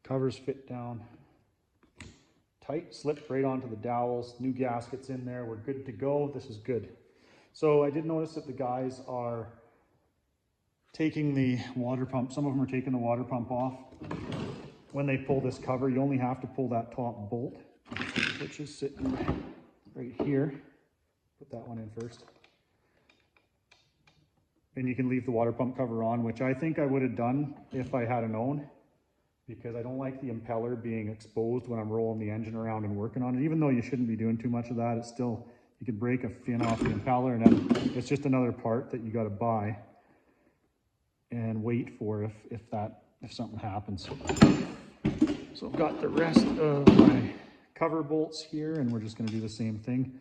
Covers fit down tight, slip right onto the dowels. New gaskets in there. We're good to go. This is good. So I did notice that the guys are taking the water pump. Some of them are taking the water pump off. When they pull this cover, you only have to pull that top bolt, which is sitting right here. Put that one in first. And you can leave the water pump cover on, which I think I would have done if I had known, because I don't like the impeller being exposed when I'm rolling the engine around and working on it. Even though you shouldn't be doing too much of that, it's still, you could break a fin off the impeller, and then it's just another part that you got to buy and wait for if something happens. So I've got the rest of my cover bolts here, and we're just going to do the same thing.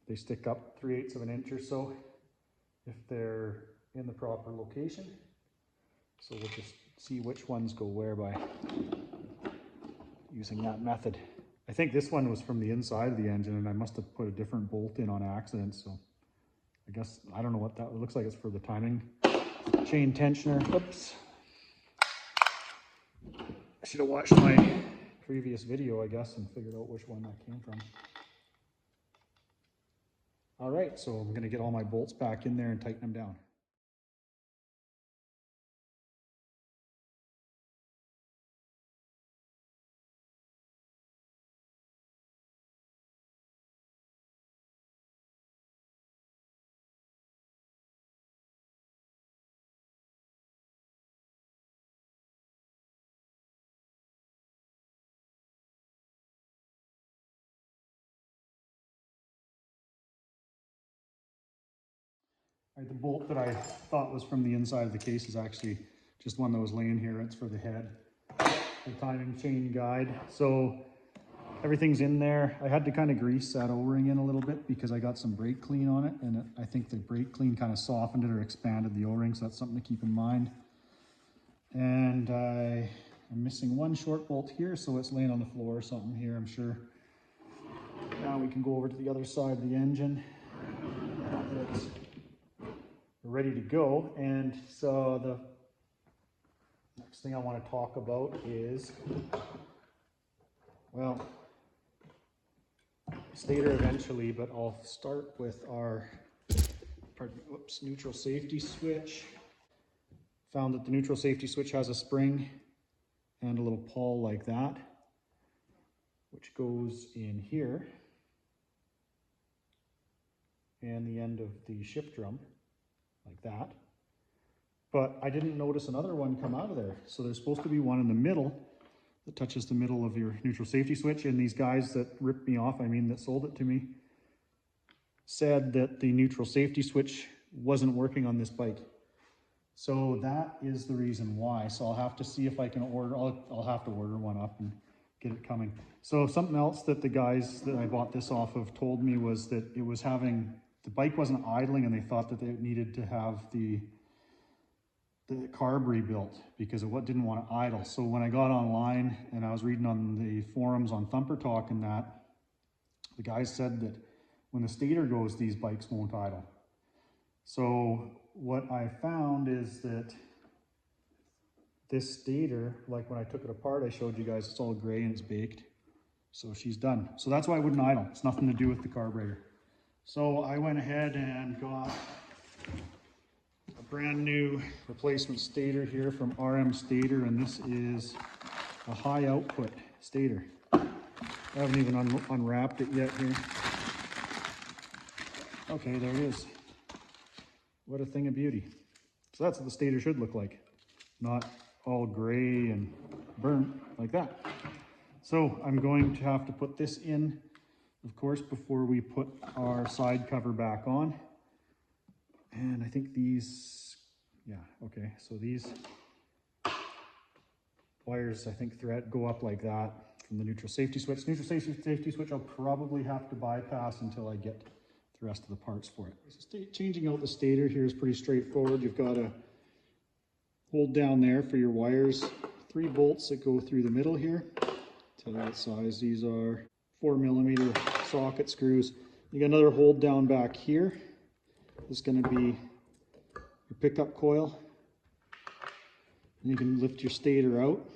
They stick up 3/8 of an inch or so if they're in the proper location. So we'll just see which ones go where by using that method. I think this one was from the inside of the engine, and I must have put a different bolt in on accident. So I guess, I don't know what that looks like. It's for the timing chain tensioner. Oops. I should have watched my previous video, I guess, and figured out which one that came from. All right, so I'm going to get all my bolts back in there and tighten them down. All right, the bolt that I thought was from the inside of the case is actually just one that was laying here. It's for the head, the timing chain guide. So everything's in there. I had to kind of grease that O-ring in a little bit because I got some brake clean on it, and I think the brake clean kind of softened it or expanded the O-ring, so that's something to keep in mind. And I'm missing one short bolt here, so it's laying on the floor or something here, I'm sure. Now we can go over to the other side of the engine. We're ready to go. And so the next thing I want to talk about is, well, stator eventually, but I'll start with our neutral safety switch. Found that the neutral safety switch has a spring and a little pawl like that, which goes in here, and the end of the shift drum like that. But I didn't notice another one come out of there. So there's supposed to be one in the middle that touches the middle of your neutral safety switch. And these guys that ripped me off, I mean that sold it to me, said that the neutral safety switch wasn't working on this bike. So that is the reason why. So I'll have to see if I can order, I'll have to order one up and get it coming. So something else that the guys that I bought this off of told me was that it was having, the bike wasn't idling, and they thought that they needed to have the carb rebuilt because it didn't want to idle. So when I got online and I was reading on the forums on Thumper Talk and that, the guys said that when the stator goes, these bikes won't idle. So what I found is that this stator, like when I took it apart, I showed you guys it's all gray and it's baked. So she's done. So that's why I wouldn't idle. It's nothing to do with the carburetor. So I went ahead and got a brand new replacement stator here from RM Stator, and this is a high output stator. I haven't even unwrapped it yet here. Okay, there it is. What a thing of beauty. So that's what the stator should look like. Not all gray and burnt like that. So I'm going to have to put this in, of course, before we put our side cover back on. And I think these, yeah, okay. So these wires, I think, go up like that from the neutral safety switch. Neutral safety switch I'll probably have to bypass until I get the rest of the parts for it. So changing out the stator here is pretty straightforward. You've got to hold down there for your wires. 3 bolts that go through the middle here. Tell you what size these are. 4mm socket screws. You got another hold down back here. This is going to be your pickup coil. And you can lift your stator out.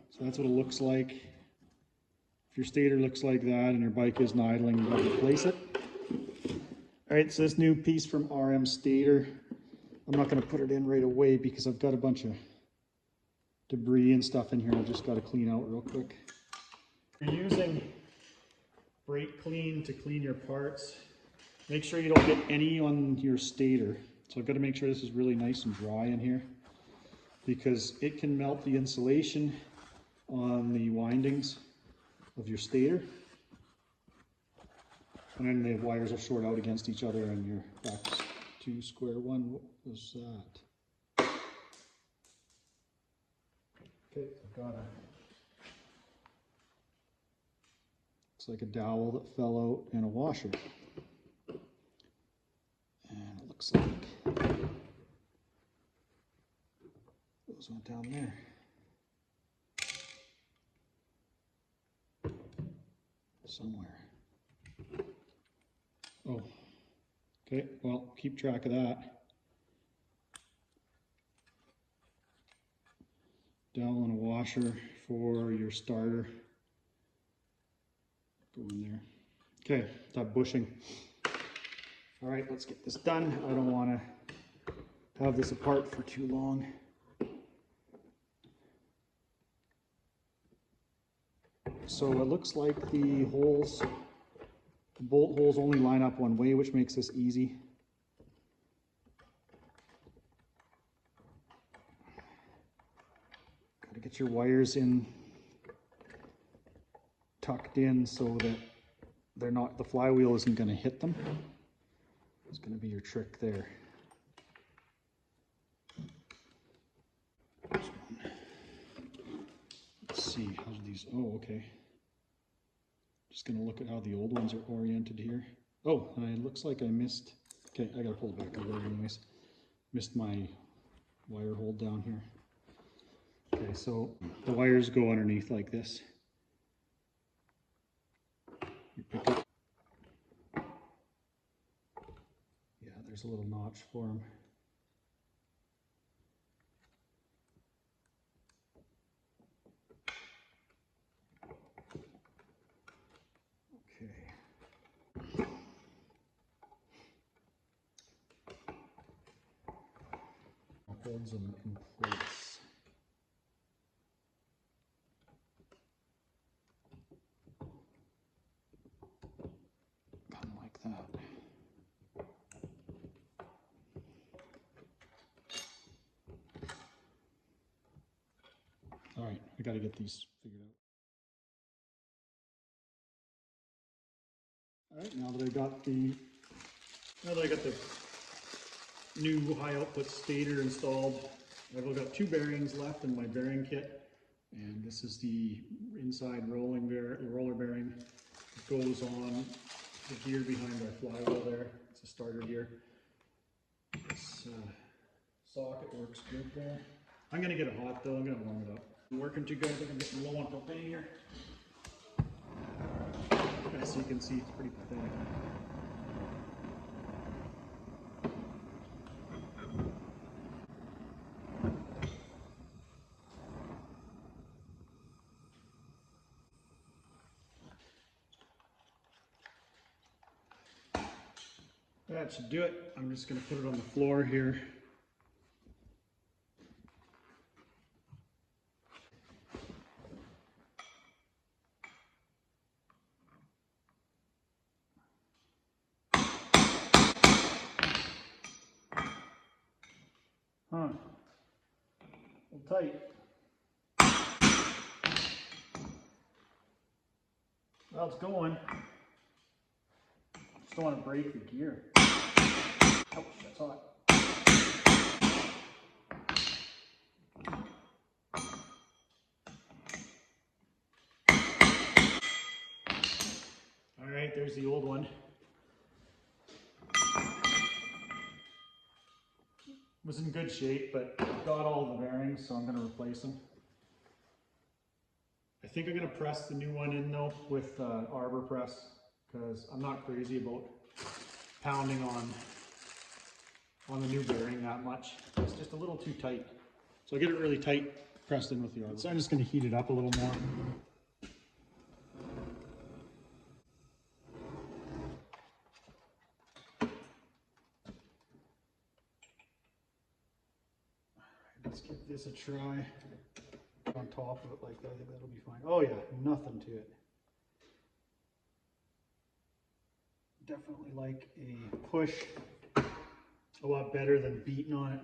So that's what it looks like. If your stator looks like that and your bike isn't idling, you can replace it. All right, so this new piece from RM Stator, I'm not going to put it in right away because I've got a bunch of debris and stuff in here I've just got to clean out real quick. If you're using brake clean to clean your parts, make sure you don't get any on your stator. So I've got to make sure this is really nice and dry in here because it can melt the insulation on the windings of your stator. And then the wires will short out against each other and you're back to square one. What was that? Okay, I've got looks like a dowel that fell out in a washer. And it looks like those went down there. Somewhere. Oh, okay, well, keep track of that. Dowel and a washer for your starter. Go in there. Okay, that bushing. All right, let's get this done. I don't want to have this apart for too long. So it looks like the holes, the bolt holes only line up one way, which makes this easy. Got to get your wires in, tucked in so that they're not, the flywheel isn't going to hit them. It's going to be your trick there. This one. Let's see, how do these, oh, okay. Just going to look at how the old ones are oriented here. Oh, it looks like I missed, okay, I got to pull it back over anyways. Missed my wire hold down here. Okay, so the wires go underneath like this. You pick up. Yeah, there's a little notch for them. Okay. Holds them in place. Kind of like that. All right. got to get these figured out. All right, now that I got the new high output stator installed, I've got 2 bearings left in my bearing kit, and this is the inside roller bearing. It goes on the gear behind our flywheel there. It's a starter gear. This socket works good there. I'm gonna get it hot though. I'm gonna warm it up. I'm working too good. I think I'm getting low on propane here. As you can see, it's pretty pathetic. That should do it. I'm just going to put it on the floor here. Huh. A little tight. Well, it's going. Just don't want to break the gear. Ouch, that's hot. All right, there's the old one. Was in good shape, but got all the bearings, so I'm going to replace them. I think I'm going to press the new one in though with arbor press, because I'm not crazy about pounding on the new bearing that much. It's just a little too tight. So I get it really tight pressed in with the arbor. So I'm just going to heat it up a little more. Let's give this a try. On top of it like that, I think that'll be fine. Oh yeah, nothing to it. Definitely like a push, a lot better than beating on it.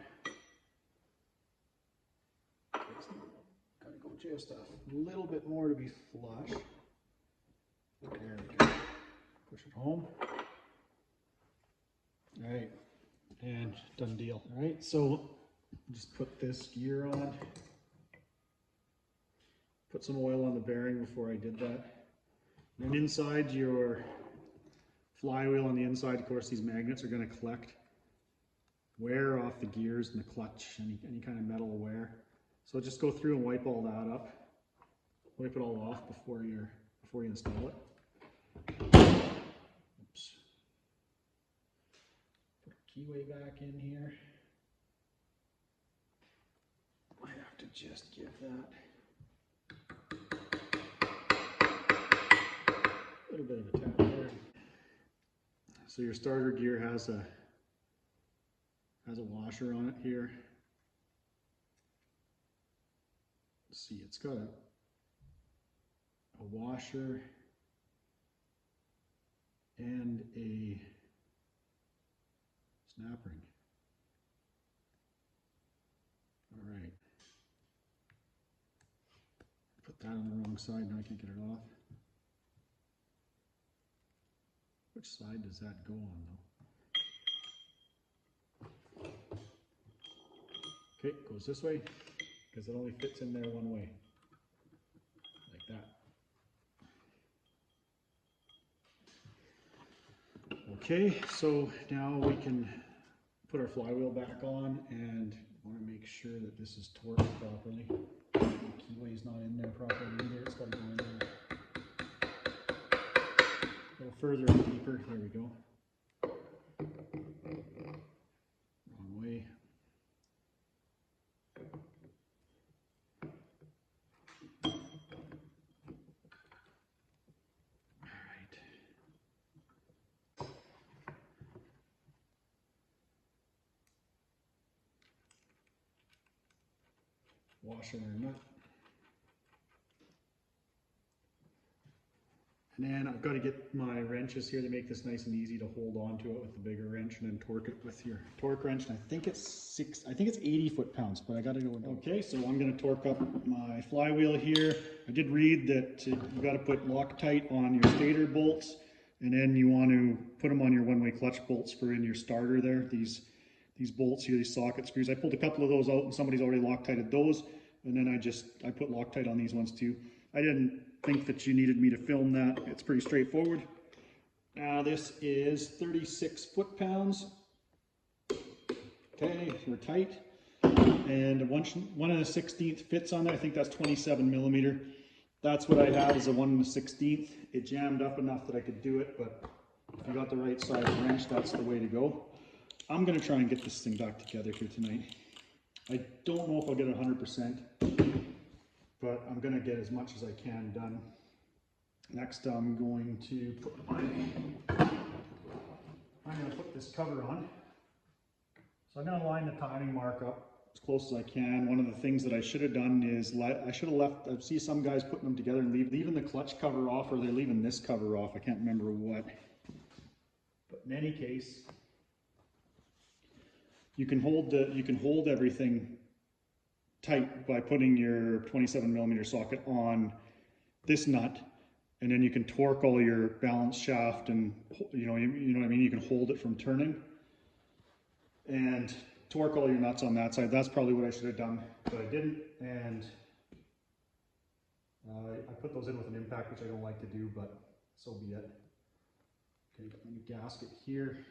Gotta go just a little bit more to be flush. There we go. Push it home. All right, and done deal. All right, so just put this gear on. Put some oil on the bearing before I did that. And inside your flywheel on the inside, of course, these magnets are going to collect wear off the gears and the clutch, any kind of metal wear. So just go through and wipe all that up. Wipe it all off before you install it. Oops. Put our keyway back in here. I have to just give that a little bit of a tap there. So your starter gear has a washer on it here. Let's see, it's got a washer and a snap ring. All right. Put that on the wrong side, now I can't get it off. Which side does that go on though? Okay, it goes this way because it only fits in there one way, like that. Okay, so now we can put our flywheel back on, and want to make sure that this is torqued properly. The keyway's not in there properly either, it's got to go in there. A little further and deeper, there we go. Wrong way. Alright. Washer and nut. And then I've got to get my wrenches here to make this nice and easy to hold on to it with the bigger wrench, and then torque it with your torque wrench. And I think it's 80 foot-pounds, but I got to go. Okay, so I'm going to torque up my flywheel here. I did read that you got to put Loctite on your stator bolts, and then you want to put them on your one-way clutch bolts for in your starter there. These bolts here, these socket screws. I pulled a couple of those out, and somebody's already Loctited those, and then I put Loctite on these ones too. I didn't think that you needed me to film that. It's pretty straightforward. Now this is 36 foot-pounds. Okay, we're tight. And 1/16 fits on there. I think that's 27 millimeter. That's what I have is a 1/16. It jammed up enough that I could do it, but if you got the right size wrench, that's the way to go. I'm gonna try and get this thing back together here tonight. I don't know if I'll get it 100%. But I'm going to get as much as I can done. Next, I'm going to put this cover on. So I'm going to line the timing mark up as close as I can. One of the things that I should have done is I see some guys putting them together and leaving the clutch cover off, or they're leaving this cover off. I can't remember what. But in any case, you can hold everything tight by putting your 27 millimeter socket on this nut, and then you can torque all your balance shaft, and you know what I mean. You can hold it from turning and torque all your nuts on that side. That's probably what I should have done, but I didn't, and I put those in with an impact, which I don't like to do, but so be it. Okay, got my new gasket here,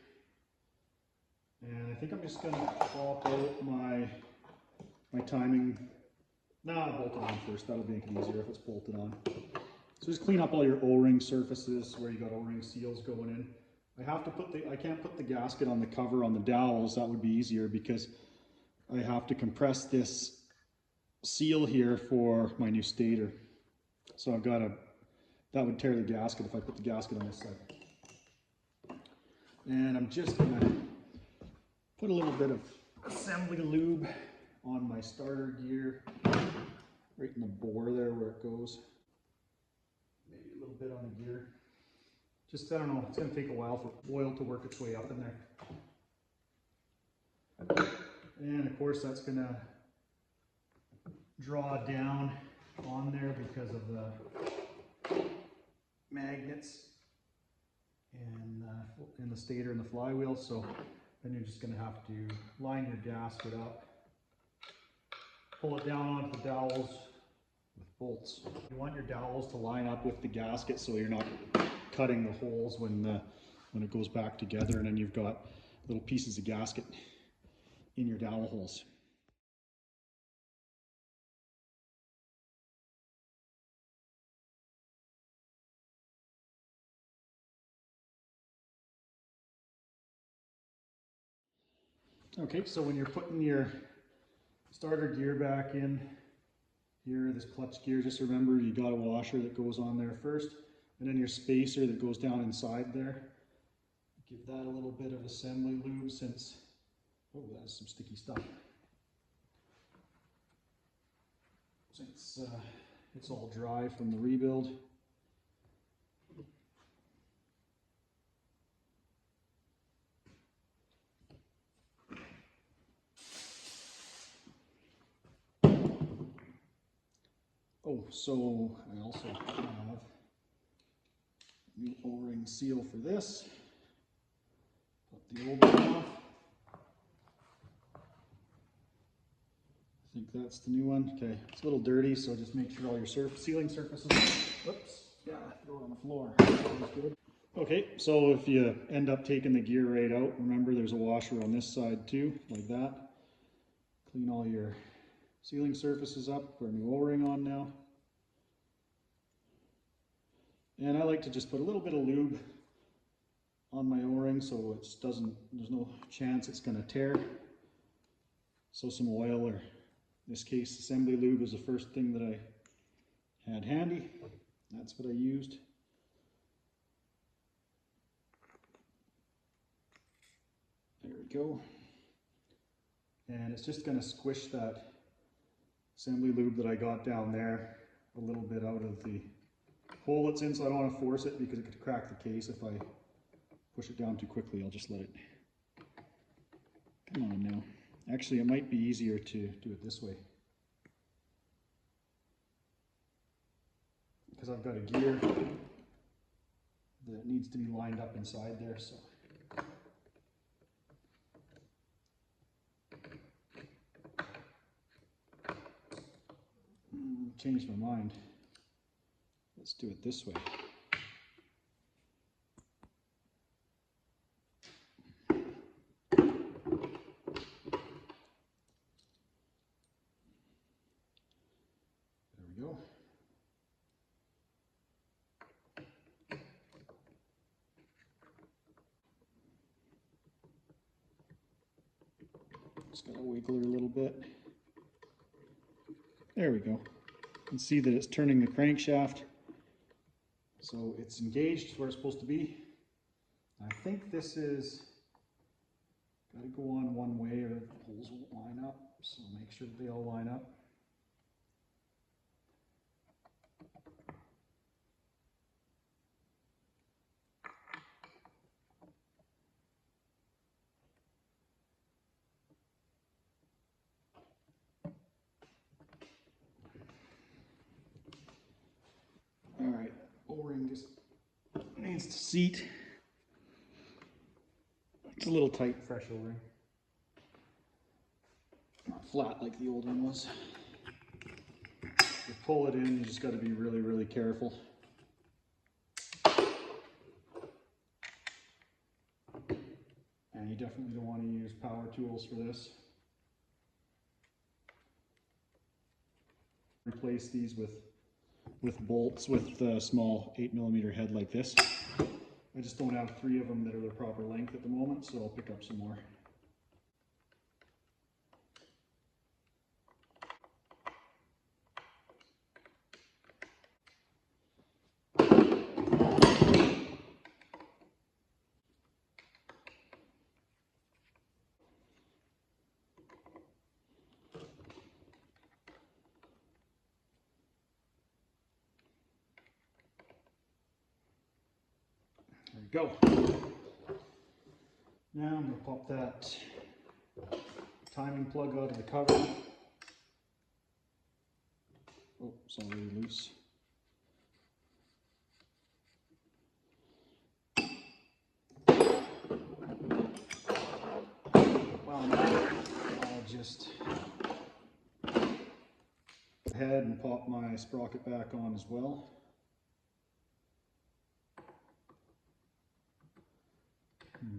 and I think I'm just going to pop out my timing. I'll bolt it on first. That'll make it easier if it's bolted on. So just clean up all your O-ring surfaces where you got O-ring seals going in. I can't put the gasket on the cover on the dowels. That would be easier because I have to compress this seal here for my new stator. So that would tear the gasket if I put the gasket on this side. And I'm just gonna put a little bit of assembly lube on my starter gear, right in the bore there where it goes. Maybe a little bit on the gear. Just, I don't know, it's going to take a while for oil to work its way up in there. And of course that's going to draw down on there because of the magnets and the stator and the flywheel. So then you're just going to have to line your gasket up, pull it down onto the dowels with bolts. You want your dowels to line up with the gasket so you're not cutting the holes when it goes back together, and then you've got little pieces of gasket in your dowel holes. Okay, so when you're putting your starter gear back in here, this clutch gear, just remember you got a washer that goes on there first, and then your spacer that goes down inside there. Give that a little bit of assembly lube since, oh, that's some sticky stuff. Since it's all dry from the rebuild. Oh, so I also have a new O-ring seal for this. Put the old one off. I think that's the new one. Okay, it's a little dirty, so just make sure all your sealing surfaces, whoops, yeah, throw it on the floor. That's good. Okay, so if you end up taking the gear right out, remember there's a washer on this side too, like that. Clean all your sealing surfaces up, put a new O-ring on now. And I like to just put a little bit of lube on my O-ring so it doesn't, there's no chance it's going to tear. So some oil, or in this case assembly lube, is the first thing that I had handy. That's what I used. There we go. And it's just going to squish that assembly lube that I got down there a little bit out of the hole it's in, so I don't want to force it because it could crack the case if I push it down too quickly. I'll just let it. Come on now. Actually, it might be easier to do it this way, because I've got a gear that needs to be lined up inside there. So changed my mind. Let's do it this way. There we go. Just gotta wiggle her a little bit. There we go. You can see that it's turning the crankshaft. So it's engaged where it's supposed to be. I think this is got to go on one way or the holes won't line up. So make sure that they all line up. All right, O-ring just needs to seat. It's a little tight, fresh O-ring. Not flat like the old one was. To pull it in, you just got to be really, really careful. And you definitely don't want to use power tools for this. Replace these with bolts with a small 8mm head like this. I just don't have 3 of them that are the proper length at the moment, so I'll pick up some more. There we go. Now I'm going to pop that timing plug out of the cover. Oh, it's already loose. Well, now I'll just go ahead and pop my sprocket back on as well.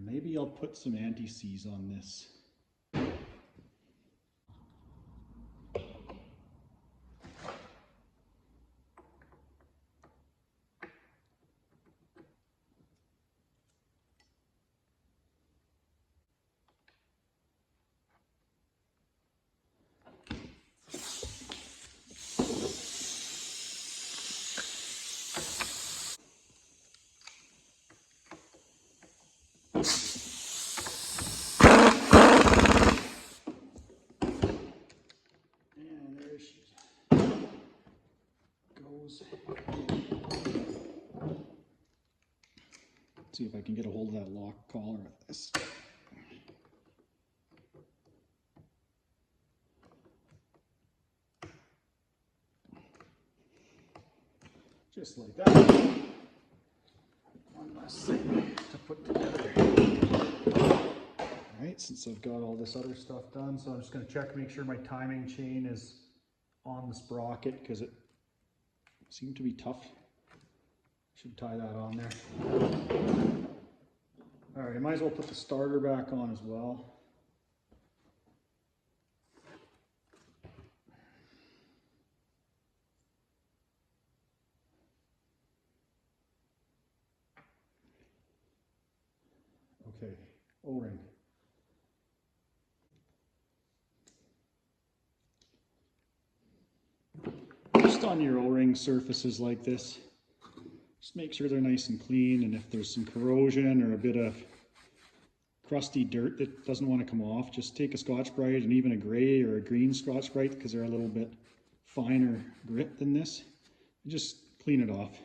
Maybe I'll put some anti-seize on this. See if I can get a hold of that lock collar with this. Just like that. One last thing to put together. Alright, since I've got all this other stuff done, so I'm just going to check, make sure my timing chain is on the sprocket because it seemed to be tough. Should tie that on there. Alright, I might as well put the starter back on as well. Okay, O-ring. Just on your O-ring surfaces like this, just make sure they're nice and clean, and if there's some corrosion or a bit of crusty dirt that doesn't want to come off, just take a Scotch-Brite and even a gray or a green Scotch-Brite because they're a little bit finer grit than this, and just clean it off.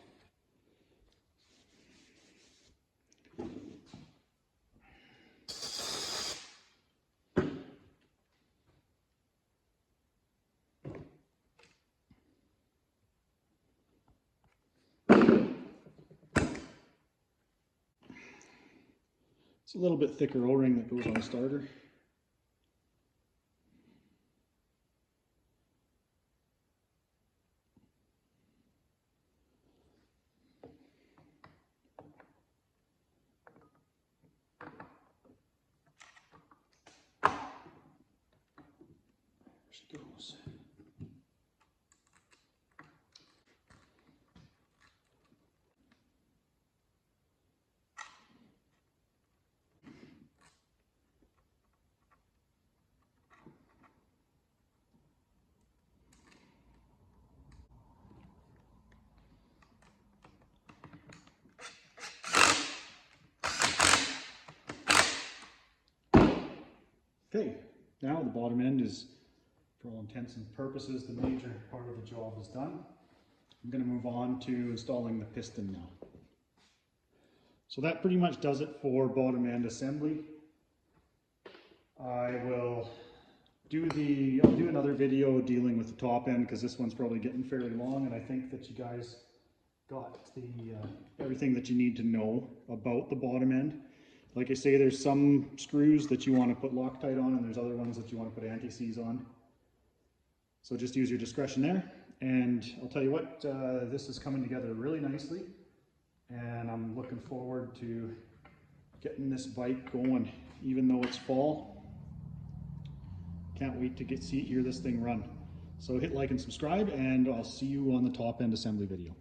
a little bit thicker O-ring that goes on the starter. There she goes. Okay, now the bottom end is, for all intents and purposes, the major part of the job is done. I'm going to move on to installing the piston now. So that pretty much does it for bottom end assembly. I'll do another video dealing with the top end because this one's probably getting fairly long, and I think that you guys got everything that you need to know about the bottom end. Like I say, there's some screws that you want to put Loctite on, and there's other ones that you want to put anti-seize on. So just use your discretion there. And I'll tell you what, this is coming together really nicely, and I'm looking forward to getting this bike going, even though it's fall. Can't wait to hear this thing run. So hit like and subscribe, and I'll see you on the top end assembly video.